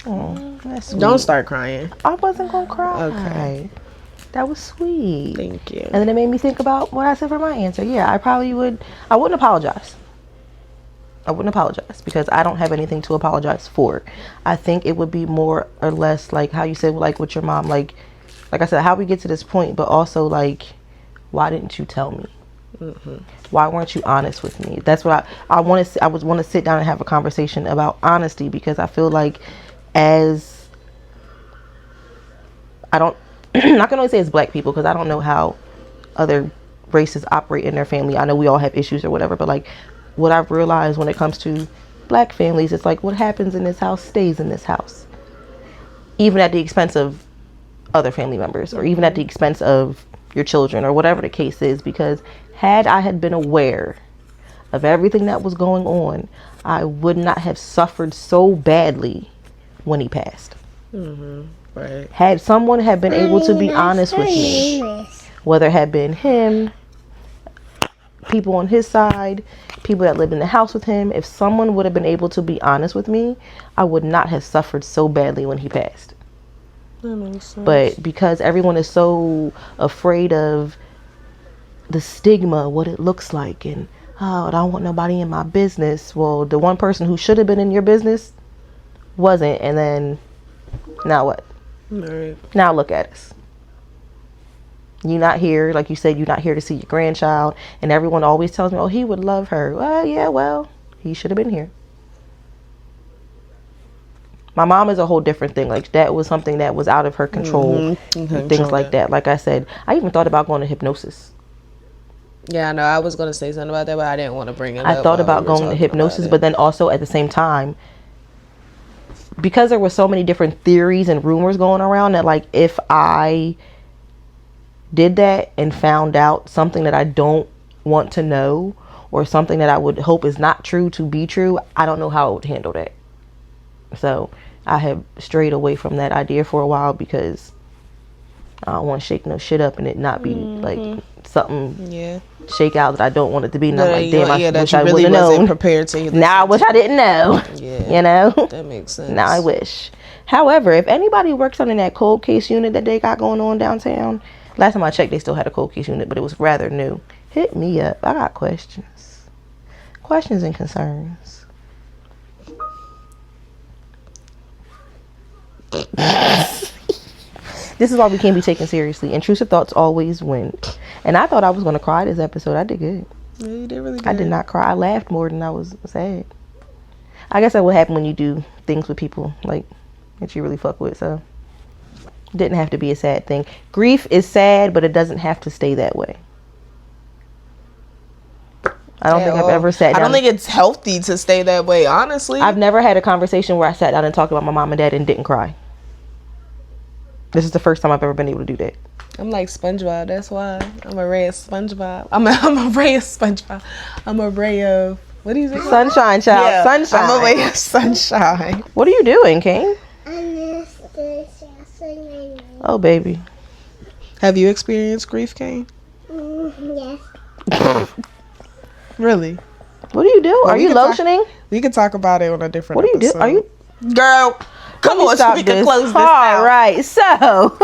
[SPEAKER 1] Oh, that's sweet.
[SPEAKER 2] Don't start crying.
[SPEAKER 1] I wasn't gonna cry.
[SPEAKER 2] Okay.
[SPEAKER 1] That was sweet.
[SPEAKER 2] Thank you.
[SPEAKER 1] And then it made me think about what I said for my answer. Yeah, I wouldn't apologize. I wouldn't apologize, because I don't have anything to apologize for. I think it would be more or less like how you said, like with your mom, like I said, how we get to this point, but also like, why didn't you tell me? Why weren't you honest with me? That's what I want to sit down and have a conversation about honesty, because I feel like, as I can only say as black people, because I don't know how other races operate in their family. I know we all have issues or whatever, but like, what I've realized when it comes to black families, it's like, what happens in this house stays in this house, even at the expense of other family members, or even at the expense of your children, or whatever the case is. Because had I had been aware of everything that was going on, I would not have suffered so badly when he passed.
[SPEAKER 2] Right.
[SPEAKER 1] Had someone had been able to be honest with me, whether it had been him, people on his side, people that lived in the house with him, if someone would have been able to be honest with me, I would not have suffered so badly when he passed.
[SPEAKER 2] That makes sense.
[SPEAKER 1] But because everyone is so afraid of the stigma, what it looks like, and I don't want nobody in my business. Well, the one person who should have been in your business wasn't, and then now what?
[SPEAKER 2] Right.
[SPEAKER 1] Now look at us. You're not here, like you said, you're not here to see your grandchild, and everyone always tells me, oh, he would love her. Well, yeah, well, he should have been here. My mom is a whole different thing. Like, that was something that was out of her control, things like that. Like I said, I even thought about going to hypnosis.
[SPEAKER 2] Yeah, I know. I was going to say something about that, but I didn't want to bring it up.
[SPEAKER 1] I thought about going to hypnosis, but then also at the same time, because there were so many different theories and rumors going around, that like if I did that and found out something that I don't want to know, or something that I would hope is not true to be true, I don't know how I would handle that. So I have strayed away from that idea for a while, because I don't want to shake no shit up and it not be like something shake out that I don't want it to be. And I'm like, damn, I wish I
[SPEAKER 2] really
[SPEAKER 1] would have known.
[SPEAKER 2] Prepared to
[SPEAKER 1] Now I wish I didn't know.
[SPEAKER 2] Yeah,
[SPEAKER 1] you know,
[SPEAKER 2] that makes sense.
[SPEAKER 1] Now I wish. However, if anybody works on in that cold case unit that they got going on downtown, last time I checked, they still had a cold case unit, but it was rather new. Hit me up. I got questions and concerns. This is why we can't be taken seriously. Intrusive thoughts always win. And I thought I was going to cry this episode. I did good.
[SPEAKER 2] Yeah, you did really good.
[SPEAKER 1] I did not cry. I laughed more than I was sad. I guess that would happen when you do things with people like that you really fuck with. So it didn't have to be a sad thing. Grief is sad, but it doesn't have to stay that way. I don't think I've ever sat down.
[SPEAKER 2] I don't think it's healthy to stay that way, honestly.
[SPEAKER 1] I've never had a conversation where I sat down and talked about my mom and dad and didn't cry. This is the first time I've ever been able to do that.
[SPEAKER 2] I'm like SpongeBob. That's why I'm a ray of SpongeBob. I'm a ray of SpongeBob. I'm a ray of, what is it?
[SPEAKER 1] Sunshine, child.
[SPEAKER 2] Yeah,
[SPEAKER 1] Sunshine.
[SPEAKER 2] I'm a ray of sunshine.
[SPEAKER 1] What are you doing, King? Oh, baby.
[SPEAKER 2] Have you experienced grief, Kane?
[SPEAKER 4] Yes.
[SPEAKER 2] Really?
[SPEAKER 1] What are you doing?
[SPEAKER 2] Well,
[SPEAKER 1] are you lotioning?
[SPEAKER 2] We could talk about it on a different
[SPEAKER 1] What are you doing?
[SPEAKER 2] episode.
[SPEAKER 1] Are you...
[SPEAKER 2] Girl, come on, so we can close this out.
[SPEAKER 1] All right, so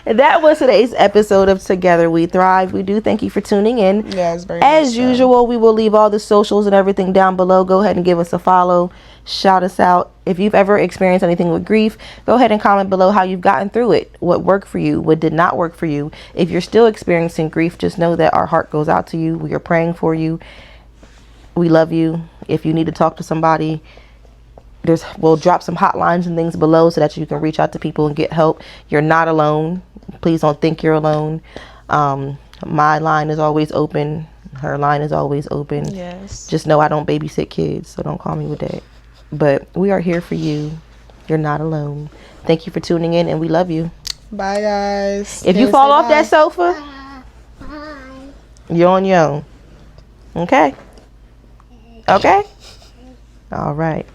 [SPEAKER 1] that was today's episode of Together We Thrive. We do thank you for tuning in.
[SPEAKER 2] Yes, very
[SPEAKER 1] As usual, we will leave all the socials and everything down below. Go ahead and give us a follow. Shout us out. If you've ever experienced anything with grief, go ahead and comment below how you've gotten through it. What worked for you? What did not work for you? If you're still experiencing grief, just know that our heart goes out to you. We are praying for you. We love you. If you need to talk to somebody, we'll drop some hotlines and things below so that you can reach out to people and get help. You're not alone. Please don't think you're alone. My line is always open. Her line is always open.
[SPEAKER 2] Yes.
[SPEAKER 1] Just know I don't babysit kids, so don't call me with that. But we are here for you. You're not alone. Thank you for tuning in, and we love you.
[SPEAKER 2] Bye, guys.
[SPEAKER 1] If you fall off that sofa,
[SPEAKER 4] Bye.
[SPEAKER 1] you're on your own. Okay? Okay? All right.